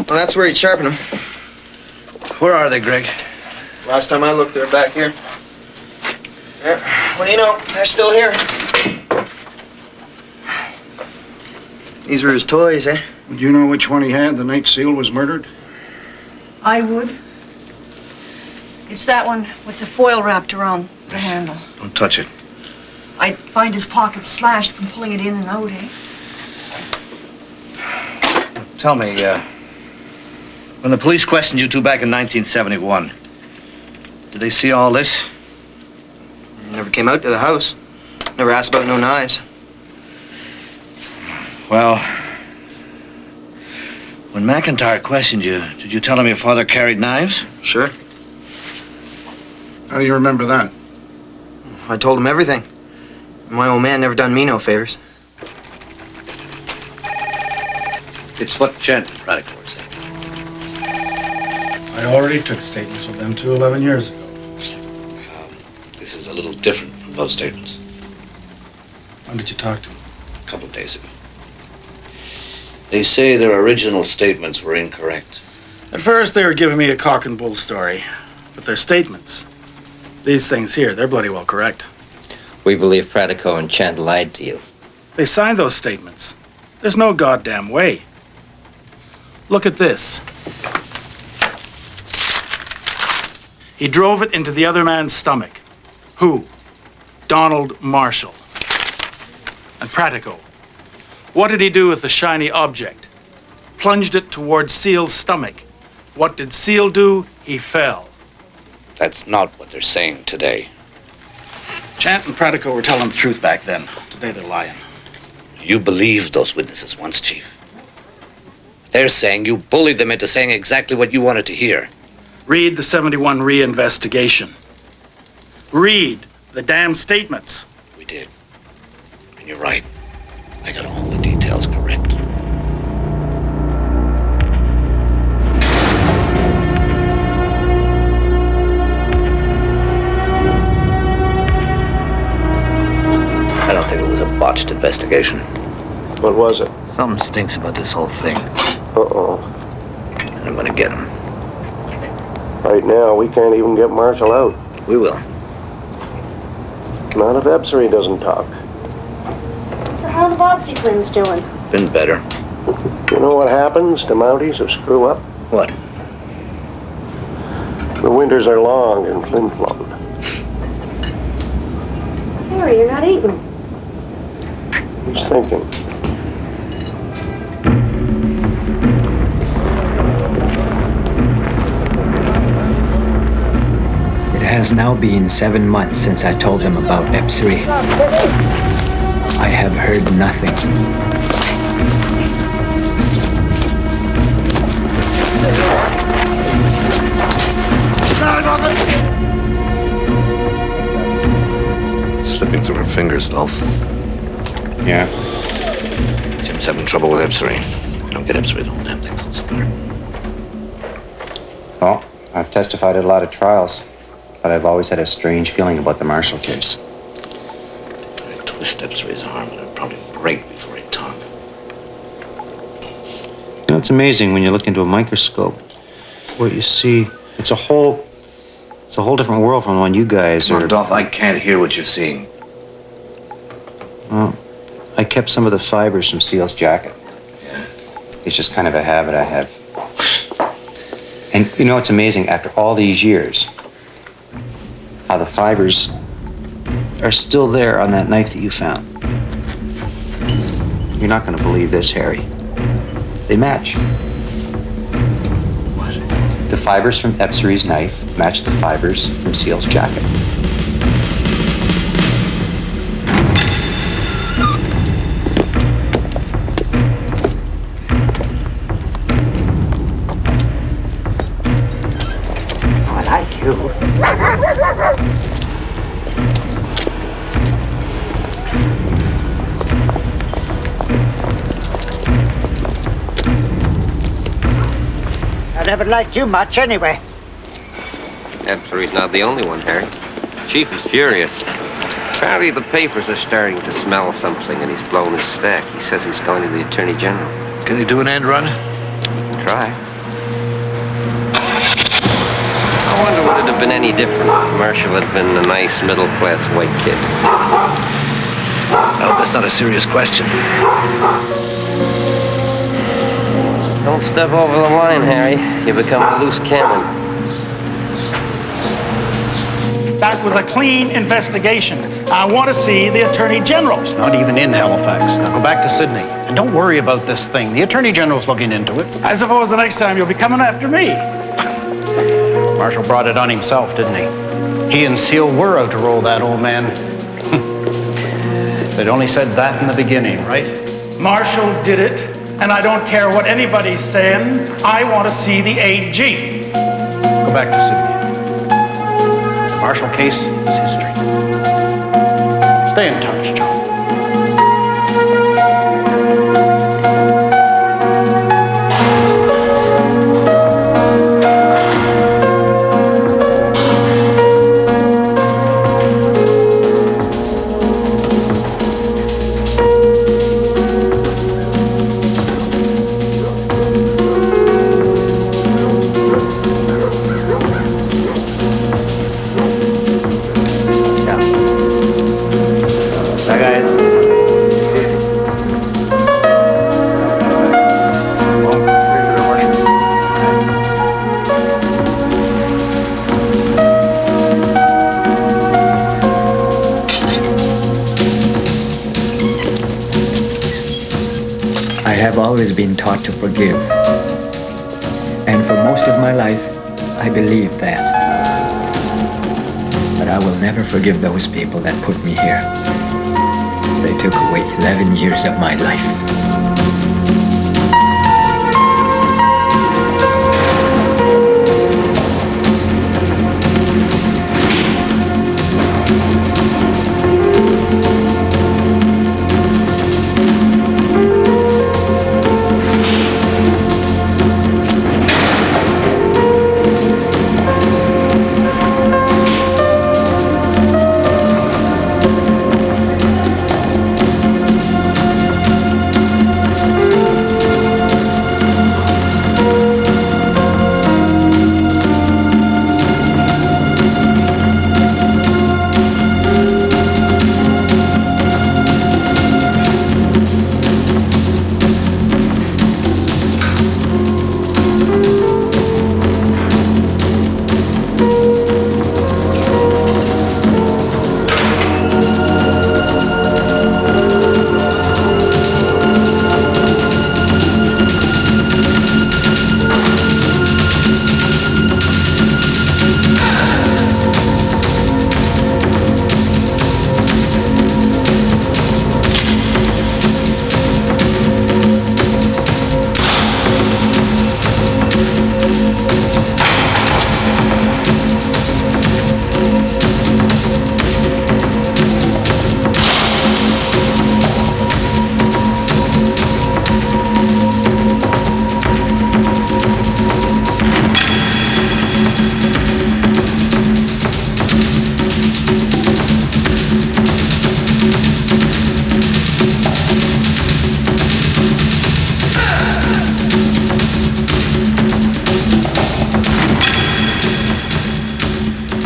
Well, that's where he'd sharpen them. Where are they, Greg? Last time I looked, they were back here. Yeah, what do you know? They're still here. These were his toys, eh? Would you know which one he had the night Seal was murdered? I would. It's that one with the foil wrapped around The handle. Don't touch it. I'd find his pockets slashed from pulling it in and out, eh? Tell me, when the police questioned you two back in 1971, did they see all this? Never came out to the house. Never asked about no knives. Well, when McIntyre questioned you, did you tell him your father carried knives? Sure. How do you remember that? I told him everything. My old man never done me no favors. It's what Chen Radical said. I already took statements with them 11 years ago. This is a little different from those statements. When did you talk to them? A couple of days ago. They say their original statements were incorrect. At first, they were giving me a cock and bull story. But their statements, these things here, they're bloody well correct. We believe Pratico and Chant lied to you. They signed those statements. There's no goddamn way. Look at this. He drove it into the other man's stomach. Who? Donald Marshall. And Pratico. What did he do with the shiny object? Plunged it towards Seal's stomach. What did Seal do? He fell. That's not what they're saying today. Chant and Pratico were telling the truth back then. Today they're lying. You believed those witnesses once, Chief. They're saying you bullied them into saying exactly what you wanted to hear. Read the 71 reinvestigation. Read the damn statements. We did. And you're right. I got all the details correct. I don't think it was a botched investigation. What was it? Something stinks about this whole thing. Uh-oh. And I'm gonna get him. Right now, we can't even get Marshall out. We will. Not if Ebsary doesn't talk. So how are the Bobbsey twins doing? Been better. You know what happens to Mounties who screw up? What? The winters are long in Flin Flon. Harry, you're not eating. Just thinking. It has now been 7 months since I told them about Ebsary. I have heard nothing. Slipping through her fingers, Dolph. Yeah? Jim's having trouble with Ebsary. I don't get Ebsary, the whole damn thing falls apart. Well, I've testified at a lot of trials, but I've always had a strange feeling about the Marshall case. I'd twist Ebsary's arm and it'd probably break before he'd talk. You know, it's amazing when you look into a microscope. What you see, it's a whole different world from the one you guys Come are. on, Dolph, I can't hear what you're seeing. Well, I kept some of the fibers from Seal's jacket. Yeah. It's just kind of a habit I have. And you know, it's amazing, after all these years, how the fibers are still there on that knife that you found. You're not going to believe this, Harry. They match. What? The fibers from Ebsary's knife match the fibers from Seal's jacket. I like you. I never liked you much anyway. Ebsary's not the only one, Harry. Chief is furious. Apparently the papers are starting to smell something and he's blown his stack. He says he's going to the Attorney General. Can he do an end run? He can try. I wonder would it have been any different if Marshall had been a nice middle-class white kid. I hope that's not a serious question. Don't step over the line, Harry. You become a loose cannon. back with a clean investigation. I want to see the Attorney General. He's not even in Halifax. Now go back to Sydney. And don't worry about this thing. The Attorney General's looking into it. I suppose the next time you'll be coming after me. Marshall brought it on himself, didn't he? He and Seal were out to roll that old man. They'd only said that in the beginning, right? Marshall did it, and I don't care what anybody's saying. I want to see the AG. Go back to Sydney. The Marshall case is history. Stay in touch, John. I have always been taught to forgive. And for most of my life, I believed that. But I will never forgive those people that put me here. They took away 11 years of my life.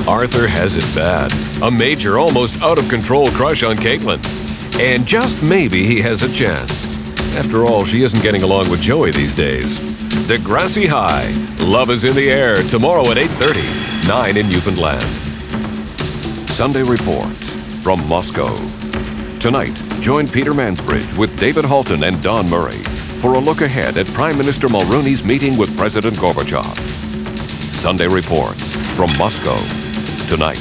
Arthur has it bad. A major, almost out-of-control crush on Caitlin. And just maybe he has a chance. After all, she isn't getting along with Joey these days. Degrassi High. Love is in the air tomorrow at 8:30, 9 in Newfoundland. Sunday reports from Moscow. Tonight, join Peter Mansbridge with David Halton and Don Murray for a look ahead at Prime Minister Mulroney's meeting with President Gorbachev. Sunday reports from Moscow. Tonight.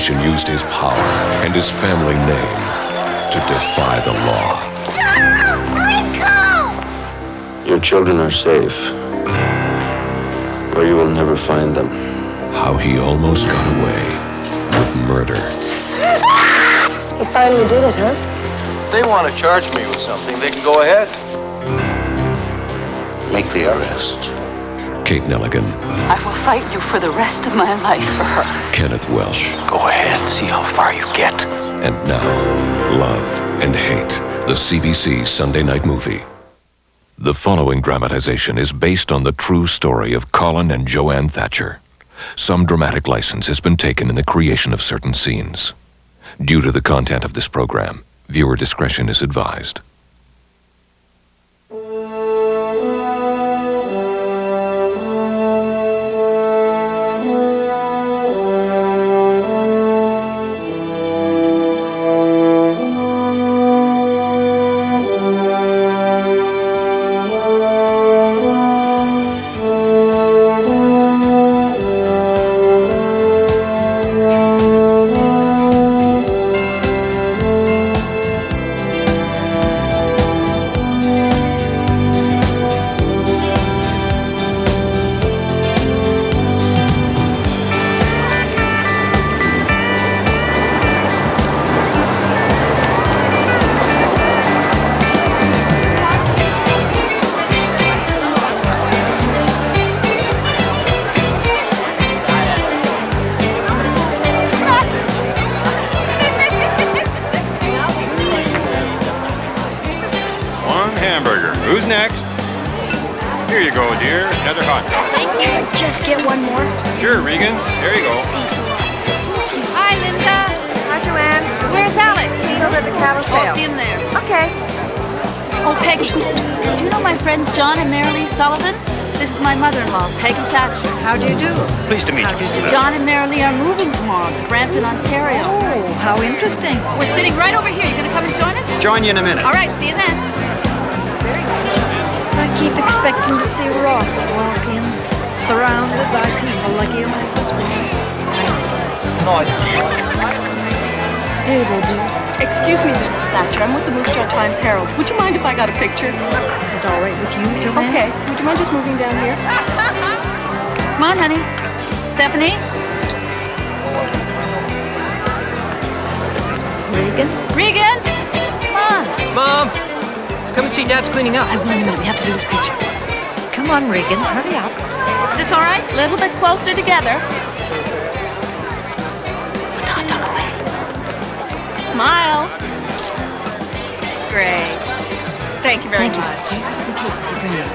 organization used his power and his family name to defy the law. Your children are safe, or you will never find them. How he almost got away with murder. You finally did it, huh? If they want to charge me with something, they can go ahead. Make the arrest. Kate Nelligan, I will fight you for the rest of my life for her. Kenneth Welsh, Go ahead, see how far you get. and now, Love and Hate, the CBC Sunday night movie. The following dramatization is based on the true story of Colin and Joanne Thatcher. Some dramatic license has been taken in the creation of certain scenes. Due to the content of this program, viewer discretion is advised. Who's next? Here you go, dear. Another hot dog. Thank you. Just get one more. Sure, Regan. There you go. Thanks a lot. Excuse me. Hi, Linda. Hi, Joanne. Where's Alex? He's over at the cattle sale. I'll see him there. Okay. Oh, Peggy, do you know my friends John and Mary Lee Sullivan? This is my mother-in-law, Peggy Thatcher. How do you do? Pleased to meet you. John and Mary Lee are moving tomorrow to Brampton, Ontario. Oh, how interesting. We're sitting right over here. You gonna come and join us? Join you in a minute. All right, see you then. I keep expecting to see Ross walk in, surrounded by people like he only was once. No, I don't. Here you go, dear. Excuse me, Mrs. Thatcher. I'm with the Moose Jaw Times-Herald. Would you mind if I got a picture? Is it all right with you, Joanne? Okay. Would you mind just moving down here? Come on, honey. Stephanie? Regan? Regan! Come on. Mom, come and see Dad's cleaning up. I will in a minute. We have to do this picture. Come on, Regan. Hurry up. Is this all right? A little bit closer together. Put the hot dog away. Smile. Great. Thank you very much. You have some cake with your drink.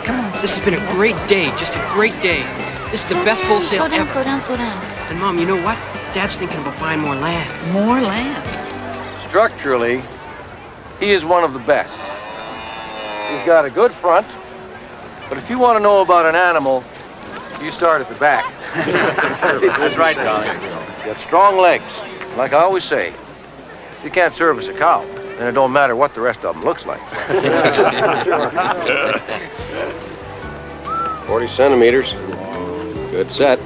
Come on. This has been a great day, just a great day. This is the best bull sale ever. Slow down. And Mom, you know what? Dad's thinking about buying more land. More land. Structurally, he is one of the best. He's got a good front, but if you want to know about an animal, you start at the back. That's right, darling. Got strong legs. Like I always say, you can't service a cow, and it don't matter what the rest of them looks like. 40 centimeters. Good set.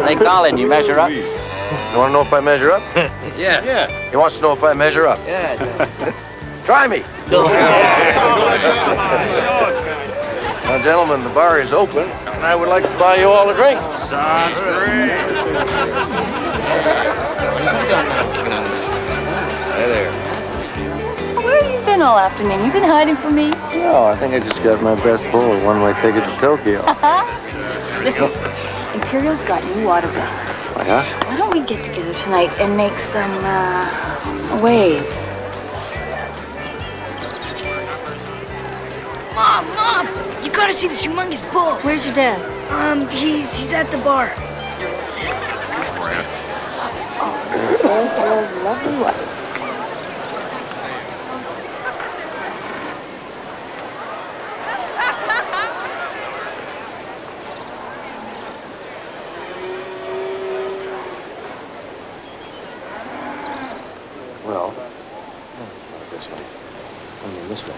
Say, Colin, you measure up? You want to know if I measure up? Yeah. He wants to know if I measure up. Yeah. Try me. Now, gentlemen, the bar is open, and I would like to buy you all a drink. Sounds great. Hey there. Where have you been all afternoon? You been hiding from me? No, I think I just got my best bull, one-way ticket to Tokyo. Listen, Imperial's got new water beds. Oh, yeah? Why don't we get together tonight and make some, waves? Mom, you gotta see this humongous bull. Where's your dad? He's at the bar. There's your lovely wife. Well, this way. I mean, this way.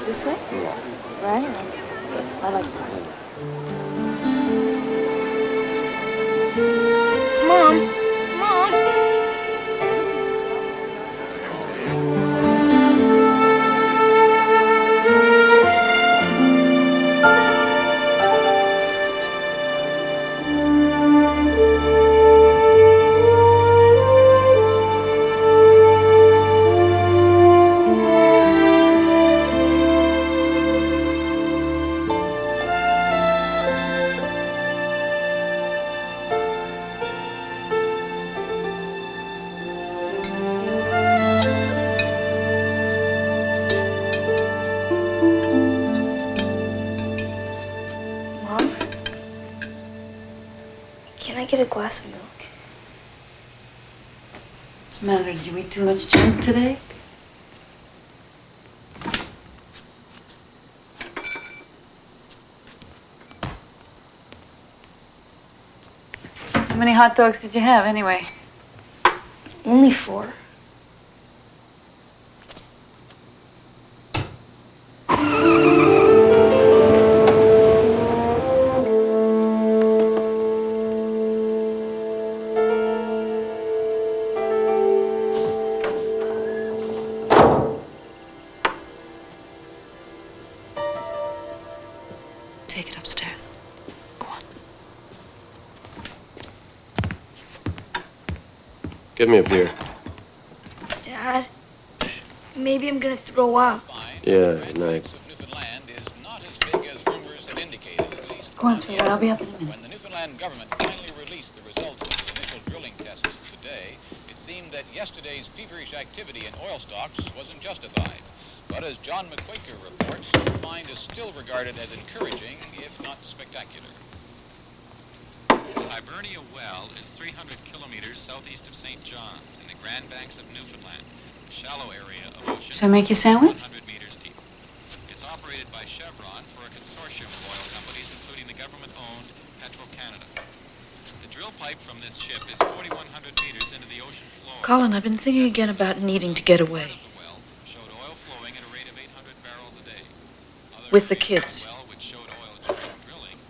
This way? Yeah. Right? I like that. Mom, I get a glass of milk? What's the matter? Did you eat too much junk today? How many hot dogs did you have, anyway? Only 4. Take it upstairs. Go on. Get me a beer. Dad, maybe I'm gonna throw up. Yeah, nice. Go on, sweetheart. I'll be up in a minute. When the Newfoundland government finally released the results of its initial drilling tests today, it seemed that yesterday's feverish activity in oil stocks wasn't justified. But as John McQuaker reports, the find is still regarded as encouraging, if not spectacular. The Hibernia well is 300 kilometers southeast of St. John's in the Grand Banks of Newfoundland, a shallow area of ocean. Shall I make you a sandwich? 100 meters deep. It's operated by Chevron for a consortium of oil companies, including the government-owned Petro-Canada. The drill pipe from this ship is 4,100 meters into the ocean floor. Colin, I've been thinking again about needing to get away. With the kids.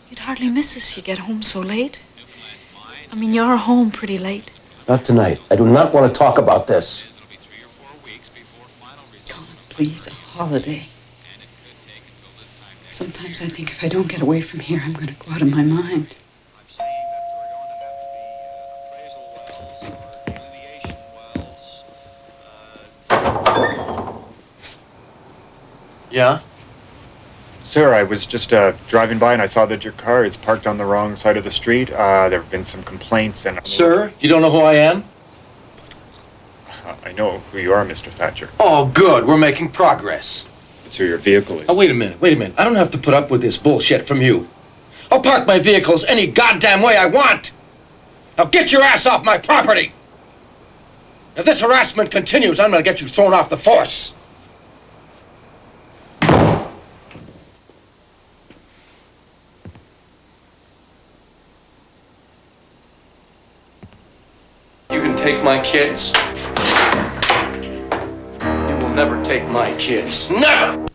You'd hardly miss us. You get home so late. I mean, you're home pretty late. Not tonight. I do not want to talk about this. Colin, please, a holiday. Sometimes I think if I don't get away from here, I'm going to go out of my mind. Yeah? Sir, I was just driving by and I saw that your car is parked on the wrong side of the street. There have been some complaints and... Sir, you don't know who I am? I know who you are, Mr. Thatcher. Oh, good. We're making progress. So your vehicle is... Oh, wait a minute. I don't have to put up with this bullshit from you. I'll park my vehicles any goddamn way I want. Now get your ass off my property. If this harassment continues, I'm gonna get you thrown off the force. You can take my kids. You will never take my kids. Never!